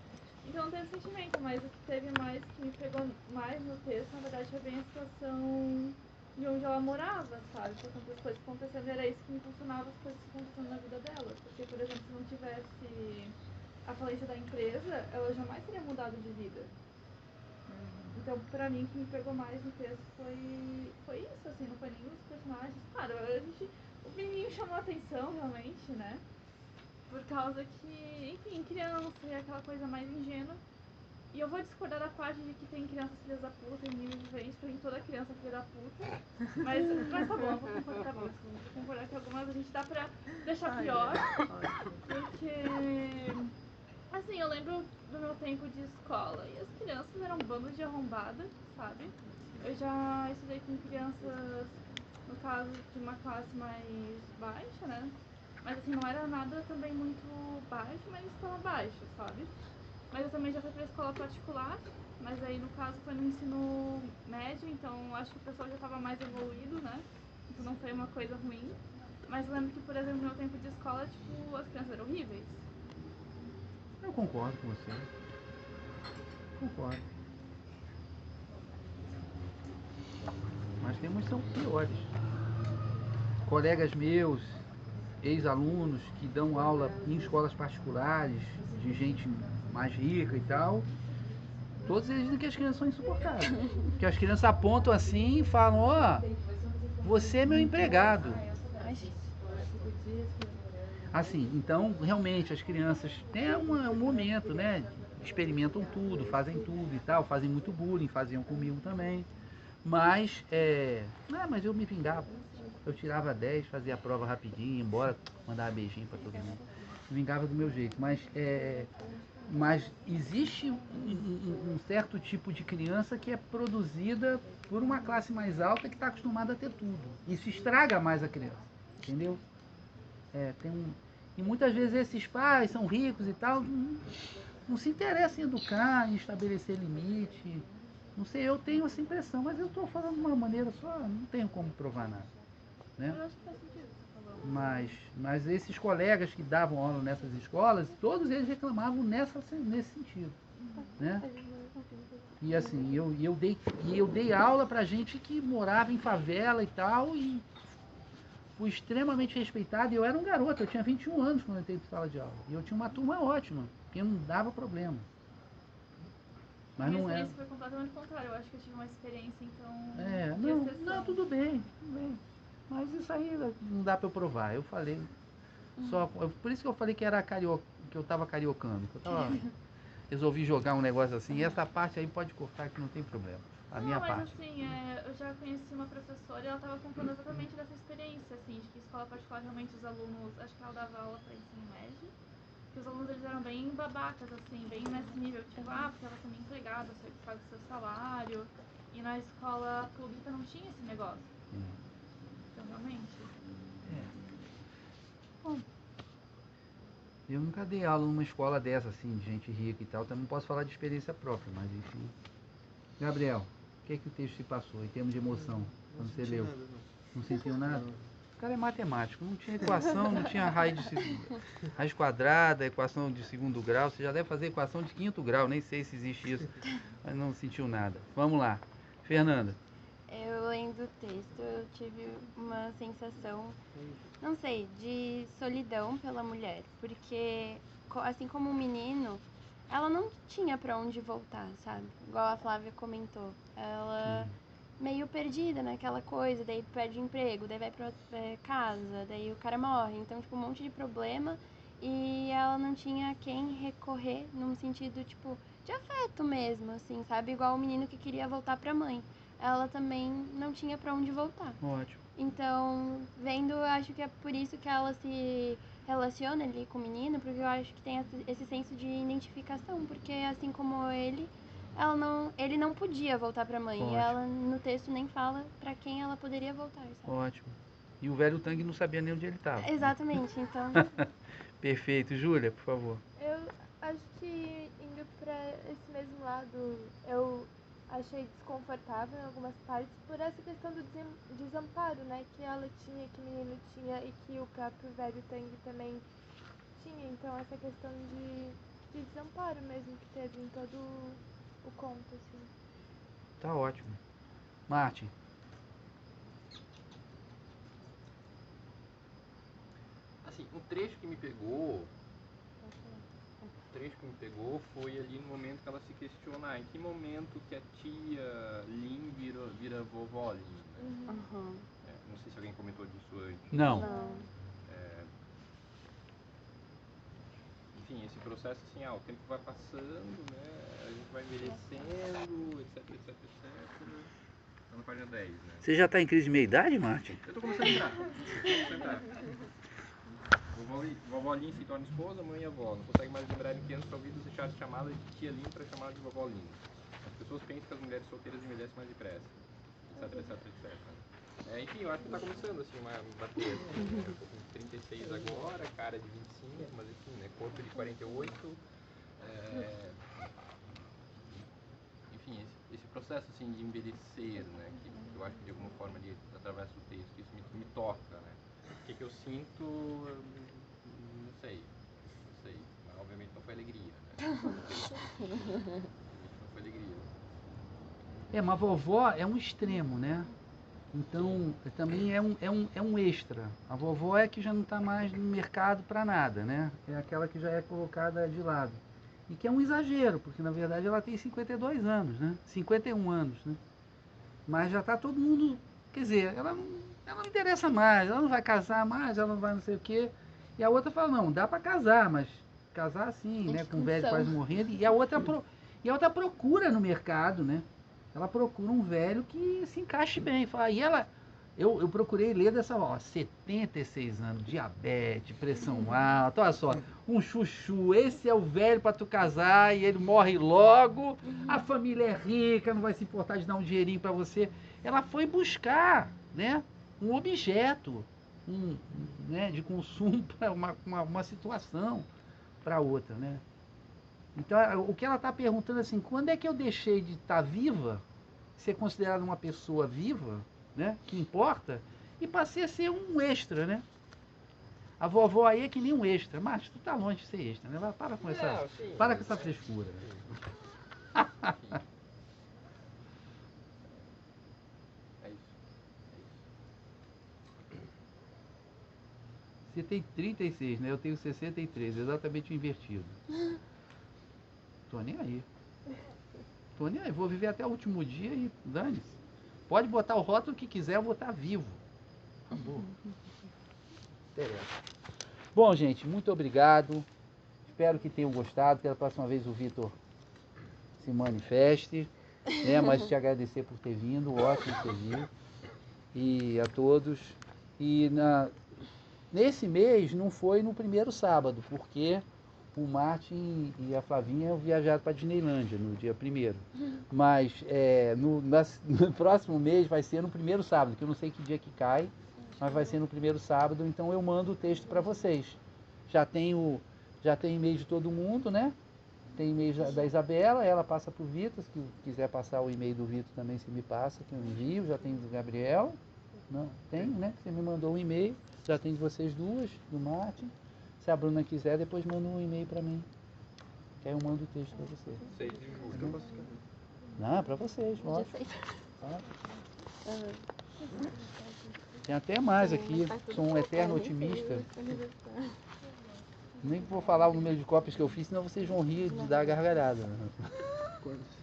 Então, não teve sentimento, mas o que teve mais, que me pegou mais no texto, na verdade, foi bem a situação de onde ela morava, sabe? Por tantas coisas acontecendo, e era isso que me impulsionava as coisas que acontecendo na vida dela. Porque, por exemplo, se não tivesse a falência da empresa, ela jamais teria mudado de vida. Então, pra mim, o que me pegou mais no texto foi isso, assim, não foi nem os personagens. Claro, o menininho chamou a atenção, realmente, né? Por causa que, enfim, criança e aquela coisa mais ingênua. E eu vou discordar da parte de que tem crianças filhas da puta e meninos diferentes, pra mim toda criança é filha da puta. Mas tá bom, eu vou concordar com isso. Vou concordar que algumas a gente dá pra deixar pior. Porque, assim, eu lembro do meu tempo de escola e as crianças eram um bando de arrombada, sabe? Eu já estudei com crianças no caso de uma classe mais baixa, né? Mas assim, não era nada também muito baixo, mas estava baixo, sabe? Mas eu também já fui pra escola particular, mas aí no caso foi no ensino médio, então acho que o pessoal já estava mais evoluído, né? Então não foi uma coisa ruim. Mas eu lembro que, por exemplo, no meu tempo de escola, tipo, as crianças eram horríveis. Eu concordo com você. Concordo. Mas tem uns que são piores. Colegas meus, ex-alunos que dão aula em escolas particulares, de gente mais rica e tal, todos eles dizem que as crianças são insuportáveis. Que as crianças apontam assim e falam, ó, você é meu empregado. Assim, então realmente as crianças têm um momento, né? Experimentam tudo, fazem tudo e tal, fazem muito bullying, faziam comigo também. Mas, mas eu me vingava. Eu tirava 10, fazia a prova rapidinho, ia embora, mandava beijinho pra todo mundo. Me vingava do meu jeito. Mas existe um certo tipo de criança que é produzida por uma classe mais alta que está acostumada a ter tudo. Isso estraga mais a criança, entendeu? E muitas vezes esses pais são ricos e tal, não se interessam em educar, em estabelecer limite. Não sei, eu tenho essa impressão, mas eu estou falando de uma maneira só, não tenho como provar nada. Né? Eu acho que faz sentido você falou. Mas esses colegas que davam aula nessas escolas, todos eles reclamavam nesse sentido. Né? E assim, eu dei aula pra gente que morava em favela e tal, e fui extremamente respeitado. Eu era um garoto, eu tinha 21 anos quando eu entrei para sala de aula. E eu tinha uma turma ótima, porque não dava problema. Mas minha não é. experiência foi completamente contrária. Eu acho que eu tive uma experiência, então. De exceção. Não, tudo bem. Mas isso aí não dá pra eu provar. Eu falei. Por isso que eu falei que era carioca, que eu tava cariocando. Que eu tava, resolvi jogar um negócio assim. E essa parte aí pode cortar que não tem problema. A minha mas parte. assim, eu já conheci uma professora e ela estava contando exatamente dessa experiência, assim, de que escola particular realmente os alunos, acho que ela dava aula para ensino médio, que os alunos eles eram bem babacas, assim, bem nesse nível, tipo, porque ela também empregada, você que paga o seu salário, e na escola pública não tinha esse negócio. Então, realmente. Bom, eu nunca dei aula numa escola dessa, assim, de gente rica e tal. Também não posso falar de experiência própria, mas enfim. Gabriel, o que é que o texto se passou em termos de emoção quando você leu? Nada, Não sentiu nada? O cara é matemático, não tinha equação, não tinha raiz quadrada, equação de segundo grau. Você já deve fazer equação de quinto grau, nem sei se existe isso, mas não sentiu nada. Vamos lá. Fernanda. Eu lendo o texto, eu tive uma sensação, não sei, de solidão pela mulher, porque assim como o menino, ela não tinha pra onde voltar, sabe? Igual a Flávia comentou, ela meio perdida naquela coisa, daí perde emprego, daí vai pra casa, daí o cara morre, então tipo um monte de problema e ela não tinha quem recorrer num sentido tipo de afeto mesmo, assim, sabe? Igual o menino que queria voltar pra mãe. Ela também não tinha pra onde voltar. Ótimo. Então, vendo, eu acho que é por isso que ela se relaciona ali com o menino, porque eu acho que tem esse senso de identificação, porque assim como ele não podia voltar pra mãe. Ótimo. E ela no texto nem fala pra quem ela poderia voltar, sabe? Ótimo. E o velho Tang não sabia nem onde ele estava. Exatamente, então. Perfeito. Júlia, por favor. Eu acho que indo pra esse mesmo lado, eu achei desconfortável em algumas partes por essa questão do desamparo, né? Que ela tinha, que o menino tinha e que o próprio velho Tang também tinha. Então essa questão de desamparo mesmo que teve em todo o conto, assim. Tá ótimo. Martin. Assim, um trecho que me pegou foi ali no momento que ela se questiona, em que momento que a tia Lin vira vovó Lin, né? Não sei se alguém comentou disso antes. Não. Enfim, esse processo assim, o tempo vai passando, né? A gente vai envelhecendo, etc. Tá na página 10, né? Você já está em crise de meia-idade, Martin? Eu tô começando a entrar. Vovó Lin se torna esposa, mãe e avó. Não consegue mais lembrar em que anos sua vida deixar de chamá-la de tia Lin para chamá-la de vovó Lin. As pessoas pensam que as mulheres solteiras envelhecem mais depressa, etc. Enfim, eu acho que tá começando assim, uma bater. Assim, eu tô com 36 agora, cara de 25, mas enfim, né? Corpo de 48. Enfim, esse processo assim, de envelhecer, né? Que eu acho que de alguma forma, através do texto, isso me toca, né? O que eu sinto, não sei. Mas, obviamente não foi alegria, né? Obviamente não foi alegria. Mas a vovó é um extremo, né? Então, também é um extra. A vovó é que já não está mais no mercado para nada, né? É aquela que já é colocada de lado. E que é um exagero, porque na verdade ela tem 52 anos, né? 51 anos, né? Mas já está todo mundo... Quer dizer, ela não interessa mais, ela não vai casar mais, ela não vai não sei o quê. E a outra fala, não, dá para casar, mas casar assim, né? Com o velho quase morrendo. E a outra procura no mercado, né? Ela procura um velho que se encaixe bem. Fala, e ela, eu procurei ler dessa forma, 76 anos, diabetes, pressão alta, olha só, um chuchu, esse é o velho para tu casar e ele morre logo, a família é rica, não vai se importar de dar um dinheirinho para você. Ela foi buscar, né, um objeto né, de consumo para uma situação para outra, né? Então, o que ela está perguntando assim, quando é que eu deixei de estar viva, ser considerada uma pessoa viva, né, que importa, e passei a ser um extra, né? A vovó aí é que nem um extra, mas tu tá longe de ser extra, né? Para com essa, para com essa frescura. É isso. Você tem 36, né? Eu tenho 63, exatamente o invertido. Tô nem aí. Tô nem aí, vou viver até o último dia e dane-se. Pode botar o rótulo que quiser, eu vou estar vivo. Acabou. Interessa. Bom, gente, muito obrigado. Espero que tenham gostado. Que da próxima vez o Vitor se manifeste. Né? Mas te agradecer por ter vindo. Ótimo ter vindo. E a todos. E nesse mês não foi no primeiro sábado, porque o Martin e a Flavinha viajaram para a Disneylândia no dia 1º. Mas no próximo mês vai ser no primeiro sábado, que eu não sei que dia que cai, mas vai ser no primeiro sábado, então eu mando o texto para vocês. Já tem e-mail de todo mundo, né? Tem e-mail da Isabela, ela passa para o Vitor, se quiser passar o e-mail do Vitor também, se me passa, que eu envio. Já tem do Gabriel, não, tem, né? Você me mandou um e-mail, já tem de vocês duas, do Martin. Se a Bruna quiser, depois manda um e-mail para mim. Que aí eu mando o texto para você. 6 de julho. Não, para vocês, lógico. Tem até mais aqui. Sou um eterno otimista. Nem vou falar o número de cópias que eu fiz, senão vocês vão rir de dar gargalhada. Quantos?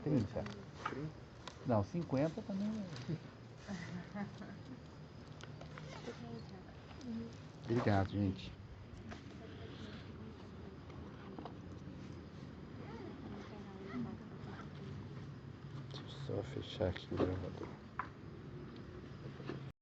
30. Não, 50 também. Obrigado, gente. Deixa eu só fechar aqui o gravador.